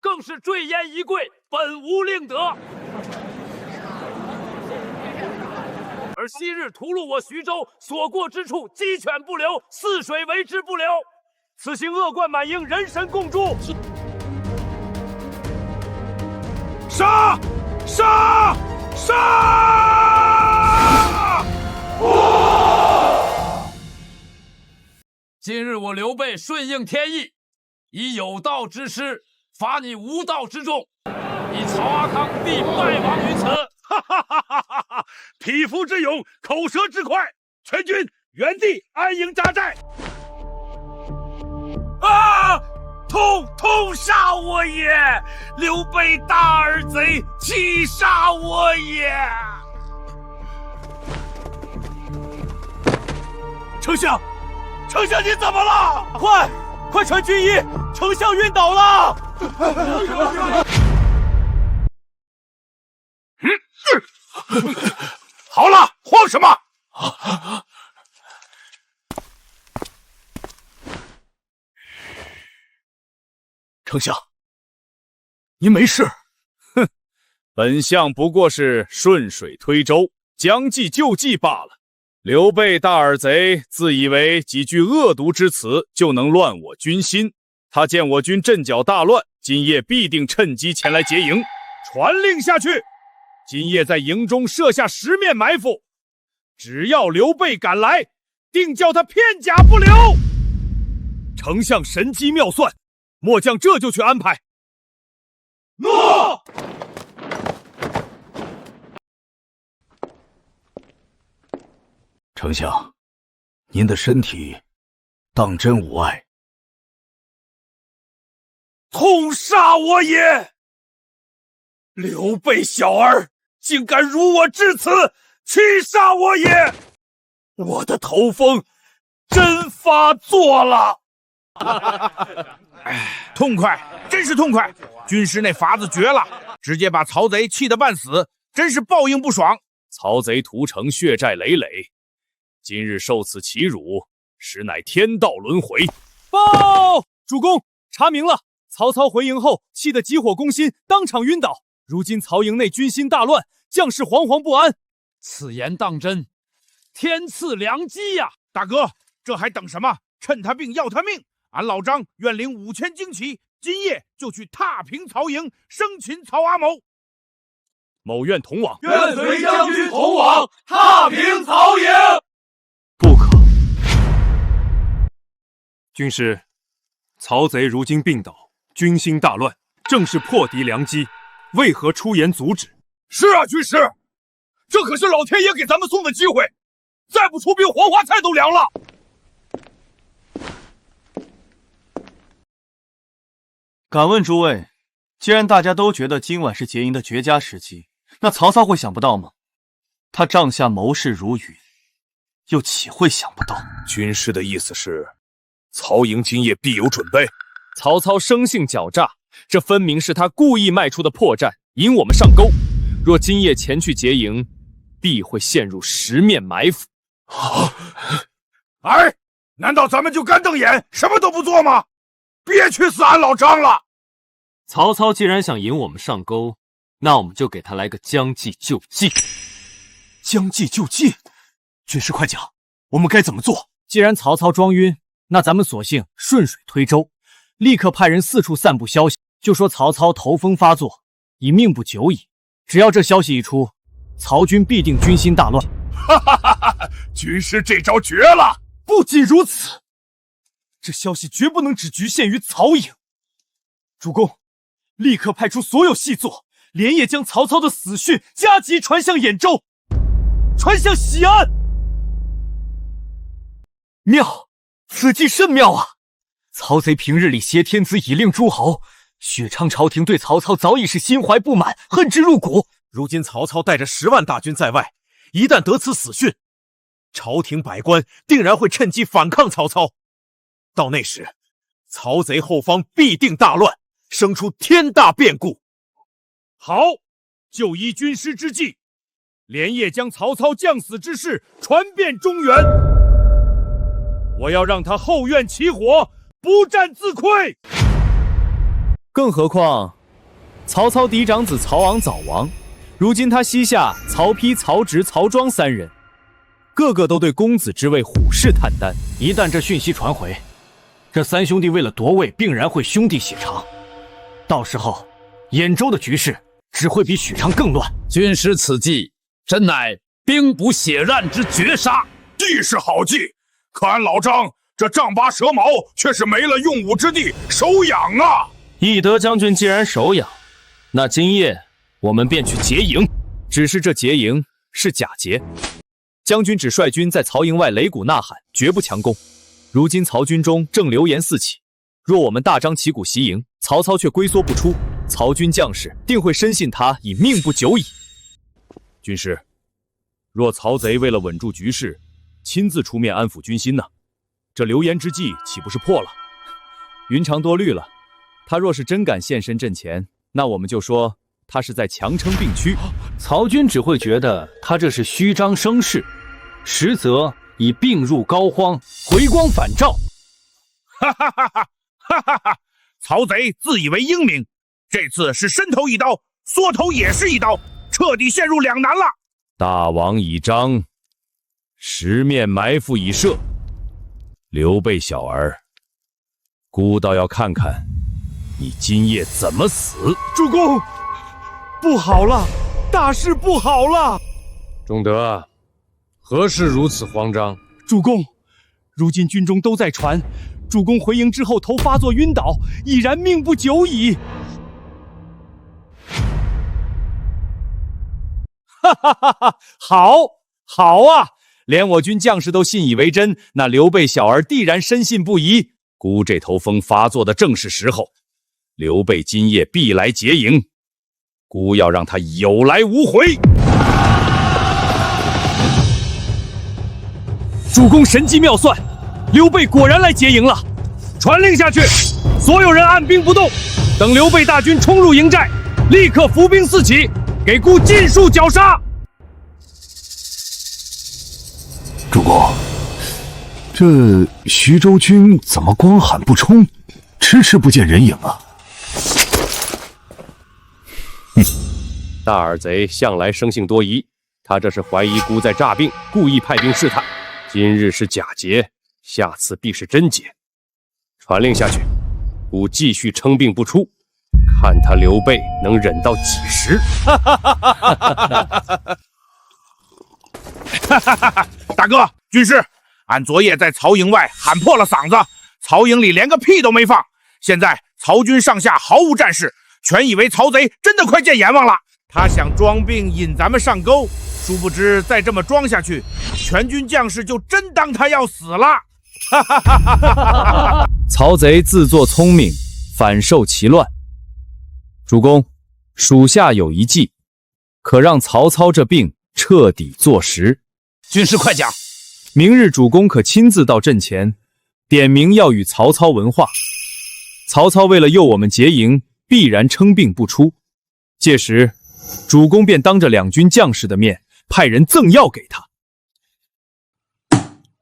更是坠烟一跪，本无令得。而昔日屠戮我徐州，所过之处，鸡犬不留，泗水为之不流。此行恶贯满盈，人神共诛。杀！杀！杀！今日我刘备顺应天意，以有道之师伐你无道之众，你曹阿康必败亡于此。哈哈哈哈哈哈！匹夫之勇，口舌之快，全军原地安营扎寨。啊！痛杀我也！刘备大耳贼，欺杀我也！丞相，丞相你怎么了？快传军医！丞相晕倒了！好了，慌什么？丞相，您没事？哼，本相不过是顺水推舟，将计就计罢了。刘备大耳贼自以为几句恶毒之词就能乱我军心，他见我军阵脚大乱，今夜必定趁机前来劫营。传令下去，今夜在营中设下10面埋伏，只要刘备赶来，定叫他片甲不留。丞相神机妙算，末将这就去安排。诺。丞相，您的身体当真无碍？痛杀我也！刘备小儿竟敢辱我至此，欺杀我也！我的头风真发作了。痛快，真是痛快！军师那法子绝了，直接把曹贼气得半死，真是报应不爽。曹贼屠城，血债累累，今日受此其辱，实乃天道轮回。报！主公，查明了，曹操回营后气得急火攻心，当场晕倒。如今曹营内军心大乱，将士惶惶不安。此言当真，天赐良机呀！大哥，这还等什么？趁他病要他命！俺老张愿领5000精骑，今夜就去踏平曹营，生擒曹阿谋。某愿同往。愿随将军同往，踏平曹营。不可！军师，曹贼如今病倒，军心大乱，正是破敌良机，为何出言阻止？是啊，军师，这可是老天爷给咱们送的机会，再不出兵，黄花菜都凉了。敢问诸位，既然大家都觉得今晚是劫营的绝佳时机，那曹操会想不到吗？他帐下谋士如云，又岂会想不到？军师的意思是，曹营今夜必有准备。曹操生性狡诈，这分明是他故意迈出的破绽，引我们上钩。若今夜前去劫营，必会陷入10面埋伏。哎，难道咱们就干瞪眼，什么都不做吗？别去死俺老张了！曹操既然想引我们上钩，那我们就给他来个将计就计。将计就计，军师快讲，我们该怎么做？既然曹操装晕，那咱们索性顺水推舟，立刻派人四处散布消息，就说曹操头风发作，已命不久矣。只要这消息一出，曹军必定军心大乱。军师这招绝了！不仅如此，这消息绝不能只局限于曹营。主公，立刻派出所有细作，连夜将曹操的死讯加急传向兖州，传向西安。妙，此计甚妙啊！曹贼平日里挟天子以令诸侯，许昌朝廷对曹操早已是心怀不满，恨之入骨。如今曹操带着10万大军在外，一旦得此死讯，朝廷百官定然会趁机反抗曹操。到那时，曹贼后方必定大乱，生出天大变故。好，就依军师之计，连夜将曹操将死之事传遍中原。我要让他后院起火，不战自溃。更何况，曹操嫡长子曹昂早亡，如今他膝下曹丕、曹植、曹庄3人，个个都对公子之位虎视眈眈。一旦这讯息传回，这3兄弟为了夺位，定然会兄弟血偿。到时候，兖州的局势只会比许昌更乱。军师此计，真乃兵不血刃之绝杀，计是好计，可俺老张这丈八蛇矛却是没了用武之地，手痒啊！翼德将军既然手痒，那今夜我们便去劫营。只是这劫营是假劫，将军只率军在曹营外擂鼓呐喊，绝不强攻。如今曹军中正流言四起，若我们大张旗鼓袭营，曹操却龟缩不出，曹军将士定会深信他已命不久矣。军师，若曹贼为了稳住局势，亲自出面安抚军心呢？这流言之计岂不是破了？云长多虑了，他若是真敢现身阵前，那我们就说他是在强撑病躯。曹军只会觉得他这是虚张声势，实则已病入膏肓，回光返照。哈哈哈哈哈哈哈！曹贼自以为英明，这次是伸头一刀，缩头也是一刀，彻底陷入两难了。大网已张，10面埋伏已设。刘备小儿，孤倒要看看你今夜怎么死。主公，不好了，大事不好了！仲德，何事如此慌张？主公，如今军中都在传，主公回营之后头发作晕倒，已然命不久矣。哈哈哈哈！好，好啊！连我军将士都信以为真，那刘备小儿必然深信不疑。孤这头风发作的正是时候，刘备今夜必来劫营，孤要让他有来无回。主公神机妙算，刘备果然来劫营了。传令下去，所有人按兵不动，等刘备大军冲入营寨，立刻伏兵四起，给孤尽数绞杀。主公，这徐州军怎么光喊不冲，迟迟不见人影啊？大耳贼向来生性多疑，他这是怀疑孤在诈病，故意派兵试探。今日是假劫，下次必是真劫。传令下去，孤继续称病不出，看他刘备能忍到几时。大哥，军师，俺昨夜在曹营外喊破了嗓子，曹营里连个屁都没放。现在曹军上下毫无战事，全以为曹贼真的快见阎王了。他想装病引咱们上钩，殊不知再这么装下去，全军将士就真当他要死了。曹贼自作聪明，反受其乱。主公，属下有一计，可让曹操这病彻底坐实。军师快讲。明日主公可亲自到阵前，点名要与曹操问话。曹操为了诱我们劫营，必然称病不出。届时，主公便当着两军将士的面，派人赠药给他。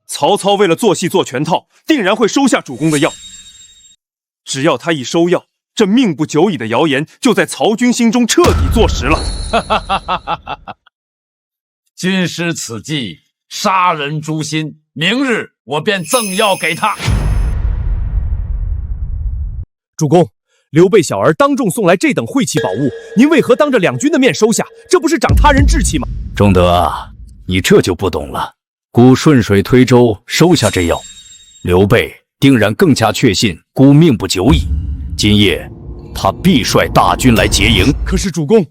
曹操为了做戏做全套，定然会收下主公的药。只要他一收药，这命不久矣的谣言就在曹军心中彻底坐实了。军师此计杀人诛心，明日我便赠药给他。主公，刘备小儿当众送来这等晦气宝物，您为何当着两军的面收下？这不是长他人志气吗？仲德啊，你这就不懂了。孤顺水推舟收下这药，刘备定然更加确信孤命不久矣。今夜他必率大军来劫营。可是主公，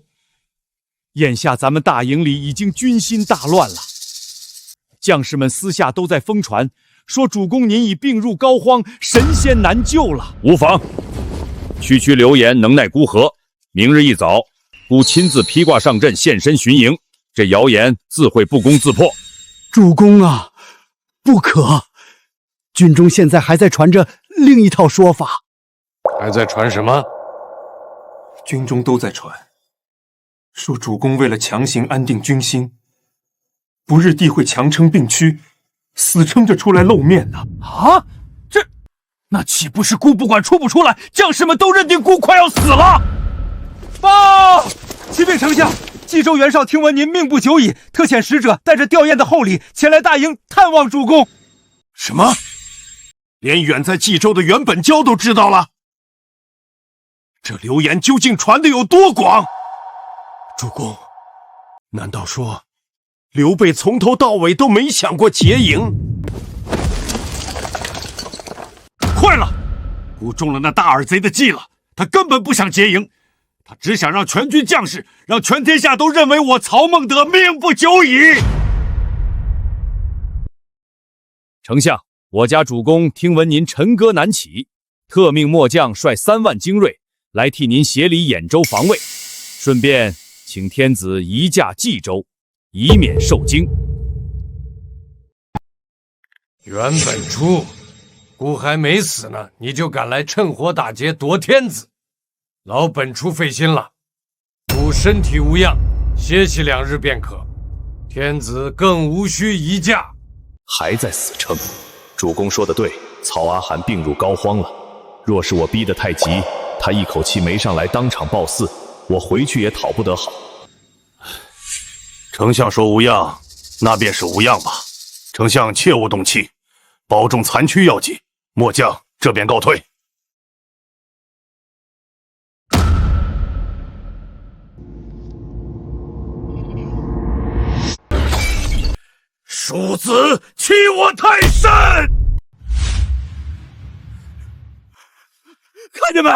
眼下咱们大营里已经军心大乱了，将士们私下都在疯传，说主公您已病入膏肓，神仙难救了。无妨。区流言能耐孤河，明日一早，孤亲自披挂上阵，现身巡营，这谣言自会不攻自破。主公啊，不可！军中现在还在传着另一套说法。还在传什么？军中都在传，说主公为了强行安定军心，不日必会强撑兵区，死撑着出来露面呢。啊，那岂不是孤不管出不出来，将士们都认定孤快要死了？报！启禀丞相，冀州袁绍听闻您命不久矣，特遣使者带着吊唁的厚礼前来大营探望主公。什么？连远在冀州的袁本交都知道了？这流言究竟传得有多广？主公，难道说刘备从头到尾都没想过劫营？坏了，孤中了那大耳贼的计了，他根本不想劫营，他只想让全军将士，让全天下都认为我曹孟德命不久矣。丞相，我家主公听闻您沉歌难起，特命末将率3万精锐来替您协理兖州防卫，顺便请天子移驾冀州，以免受惊。袁本初，孤还没死呢，你就敢来趁火打劫夺天子，老本初费心了。孤身体无恙，歇息2日便可。天子更无需移驾。还在死撑。主公说的对，曹阿含病入膏肓了。若是我逼得太急，他一口气没上来当场暴死，我回去也讨不得好。丞相说无恙，那便是无恙吧。丞相切勿动气，保重残躯要紧。末将这便告退。庶子欺我太甚！看见没？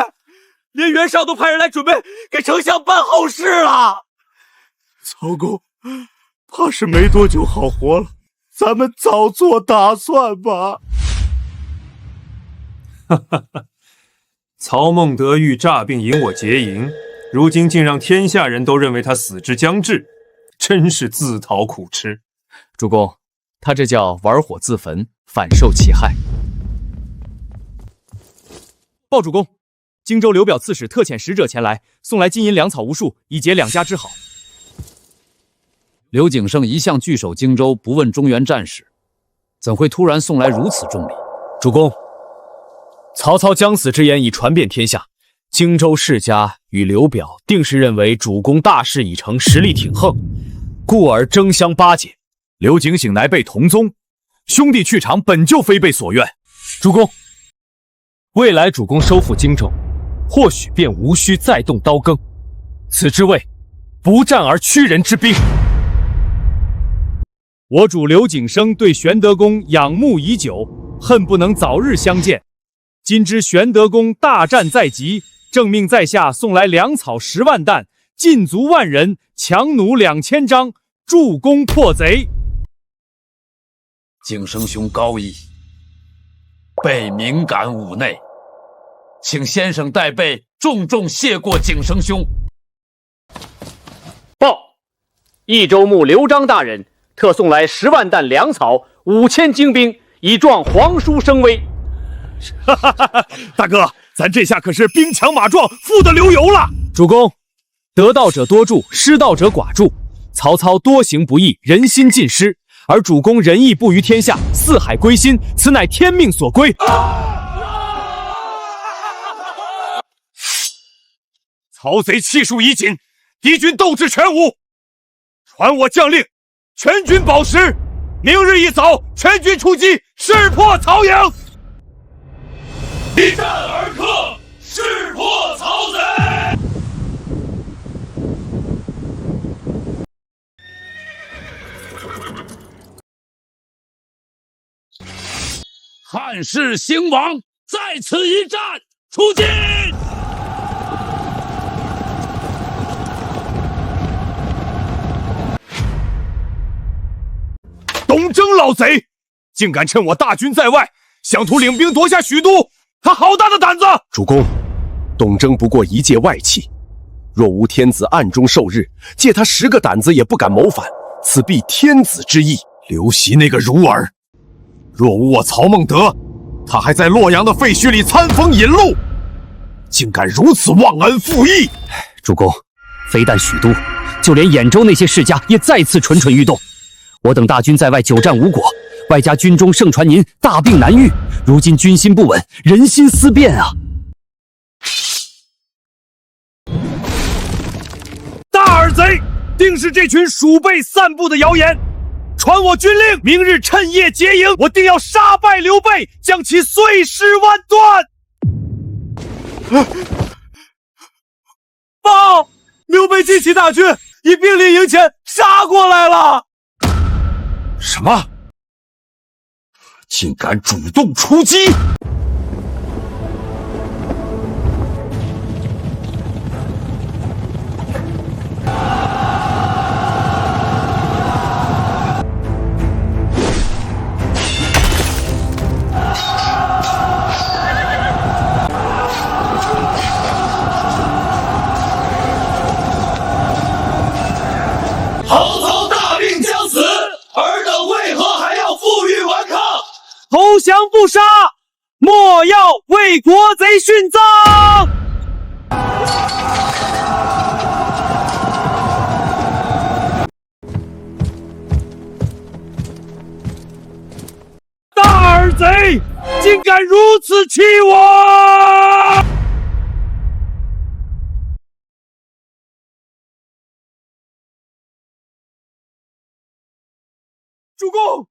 连袁绍都派人来准备给丞相办后事了。曹公，怕是没多久好活了，咱们早做打算吧。曹孟德欲诈病引我劫营，如今竟让天下人都认为他死之将至，真是自讨苦吃。主公，他这叫玩火自焚，反受其害。报主公，荆州刘表刺史特遣使者前来，送来金银粮草无数，以结两家之好。刘景胜一向据守荆州，不问中原战事，怎会突然送来如此重礼？主公，曹操将死之言已传遍天下，荆州世家与刘表定是认为主公大事已成，实力挺横，故而争相巴结。刘景醒乃备同宗，兄弟去场本就非备所愿。主公，未来主公收复荆州，或许便无需再动刀耕，此之谓不战而屈人之兵。我主刘景升对玄德公仰慕已久，恨不能早日相见。今知玄德公大战在即，正命在下送来粮草10万担，禁卒1万人，强弩2000张，助攻破贼。景升兄高义，备敏感妩内，请先生代备重重谢过景升兄。报，益州牧刘璋大人特送来10万担粮草，5000精兵，以壮皇叔声威。大哥，咱这下可是兵强马壮，富得流油了。主公，得道者多助，失道者寡助。曹操多行不义，人心尽失，而主公仁义布于天下，四海归心，此乃天命所归。曹贼气数已尽，敌军斗志全无。传我将令，全军保持，明日一早全军出击，势破曹营。一战而克，势破破曹贼！汉室兴亡，在此一战，出击！东征老贼，竟敢趁我大军在外，想图领兵夺下许都，他好大的胆子！主公，东征不过一介外戚，若无天子暗中授日，借他10个胆子也不敢谋反，此必天子之意。刘袭那个儒儿，若无我曹孟德，他还在洛阳的废墟里餐风饮露，竟敢如此忘恩负义！主公，非但许都，就连兖州那些世家也再次蠢蠢欲动。我等大军在外久战无果，外加军中盛传您大病难愈，如今军心不稳，人心思变啊！大耳贼，定是这群鼠辈散布的谣言。传我军令，明日趁夜结营，我定要杀败刘备，将其碎尸万段。报！刘备尽起大军，以兵临营前杀过来了。什么？竟敢主动出击！曹操大病将死，尔等为何还要负隅顽抗？投降不杀，莫要为国贼殉葬！大耳贼，竟敢如此欺我！主公，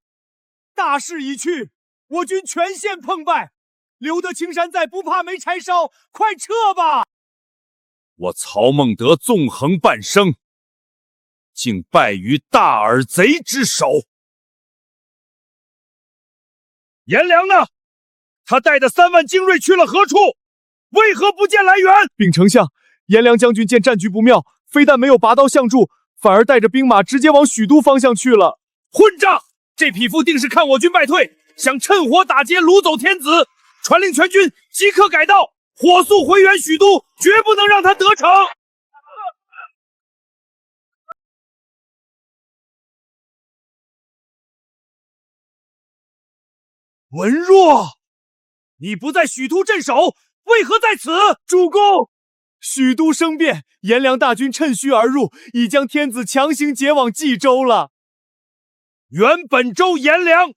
大势已去，我军全线碰败，留得青山在，不怕没柴烧，快撤吧！我曹孟德纵横半生，竟败于大耳贼之手。颜良呢？他带的3万精锐去了何处？为何不见来援？禀丞相，颜良将军见战局不妙，非但没有拔刀相助，反而带着兵马直接往许都方向去了。混账！这匹夫定是看我军败退，想趁火打劫，掳走天子。传令全军即刻改道，火速回援许都，绝不能让他得逞。文若，你不在许都镇守，为何在此？主公，许都生变，颜良大军趁虚而入，已将天子强行解往冀州了。原本州颜良，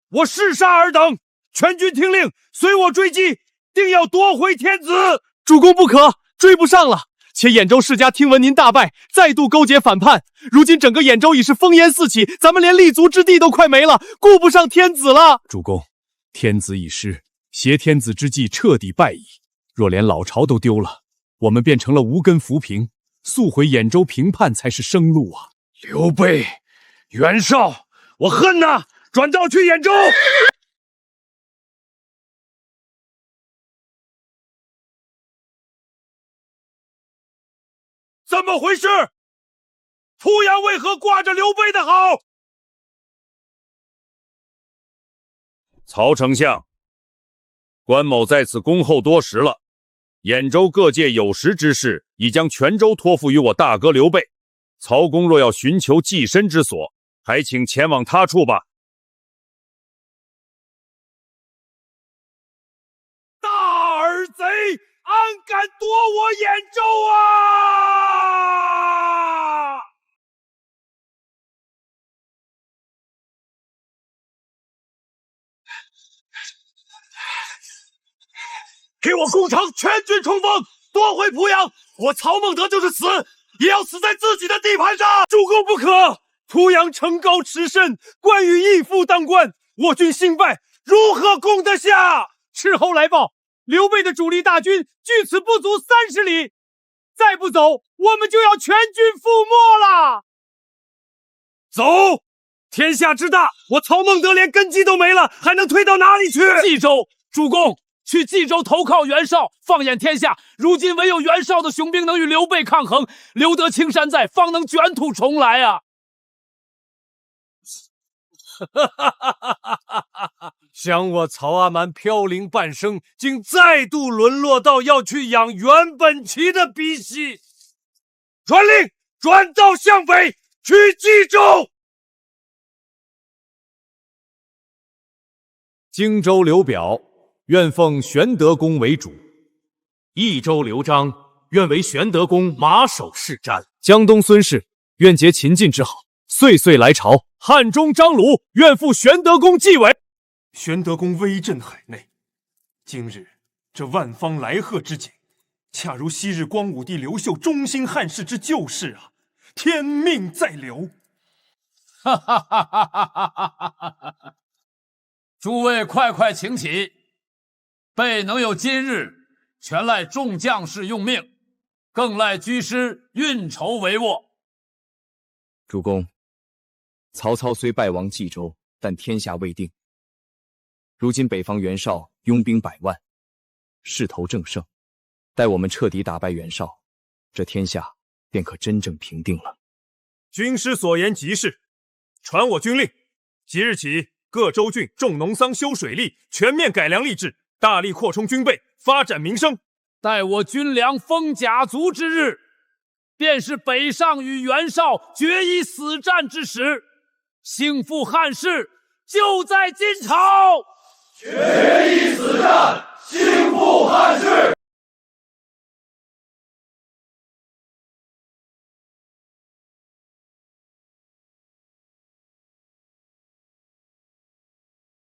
我誓杀尔等，全军听令，随我追击，定要夺回天子。主公不可，追不上了。且兖州世家听闻您大败，再度勾结反叛，如今整个兖州已是烽烟四起，咱们连立足之地都快没了，顾不上天子了。主公，天子已失，挟天子之计彻底败矣。若连老巢都丢了，我们变成了无根浮萍，速回兖州平叛才是生路啊！刘备、袁绍，我恨呐！转道去兖州。怎么回事？濮阳为何挂着刘备的好？曹丞相，关某在此恭候多时了。兖州各界有识之士已将全州托付于我大哥刘备。曹公若要寻求寄身之所，还请前往他处吧。大耳贼，安敢夺我兖州啊！给我攻城，全军冲锋，夺回濮阳！我曹孟德就是死，也要死在自己的地盘上！主公不可！濮阳城高池深，关羽义父当关，我军兴败，如何攻得下？斥候来报，刘备的主力大军距此不足30里，再不走，我们就要全军覆没了。走！天下之大，我曹孟德连根基都没了，还能退到哪里去？冀州，主公，去冀州投靠袁绍。放眼天下，如今唯有袁绍的雄兵能与刘备抗衡，留得青山在，方能卷土重来啊！想我曹阿瞒飘零半生，竟再度沦落到要去养袁本齐的鼻息。传令，转道向北，去冀州。荆州刘表愿奉玄德公为主，益州刘璋愿为玄德公马首是瞻，江东孙氏愿结秦晋之好，岁岁来朝。汉中张鲁愿赴玄德公继位。玄德公威震海内，今日这万方来贺之景，恰如昔日光武帝刘秀忠心汉室之旧事啊！天命在留。哈哈哈哈哈哈！诸位快快请起，备能有今日，全赖众将士用命，更赖居师运筹帷幄。主公，曹操虽败亡冀州，但天下未定。如今北方袁绍拥兵100万，势头正盛，待我们彻底打败袁绍，这天下便可真正平定了。军师所言极是，传我军令，即日起各州郡种农桑修水利，全面改良吏治，大力扩充军备，发展民生。待我军粮丰甲足之日，便是北上与袁绍决一死战之时。兴复汉室就在今朝。决一死战，兴复汉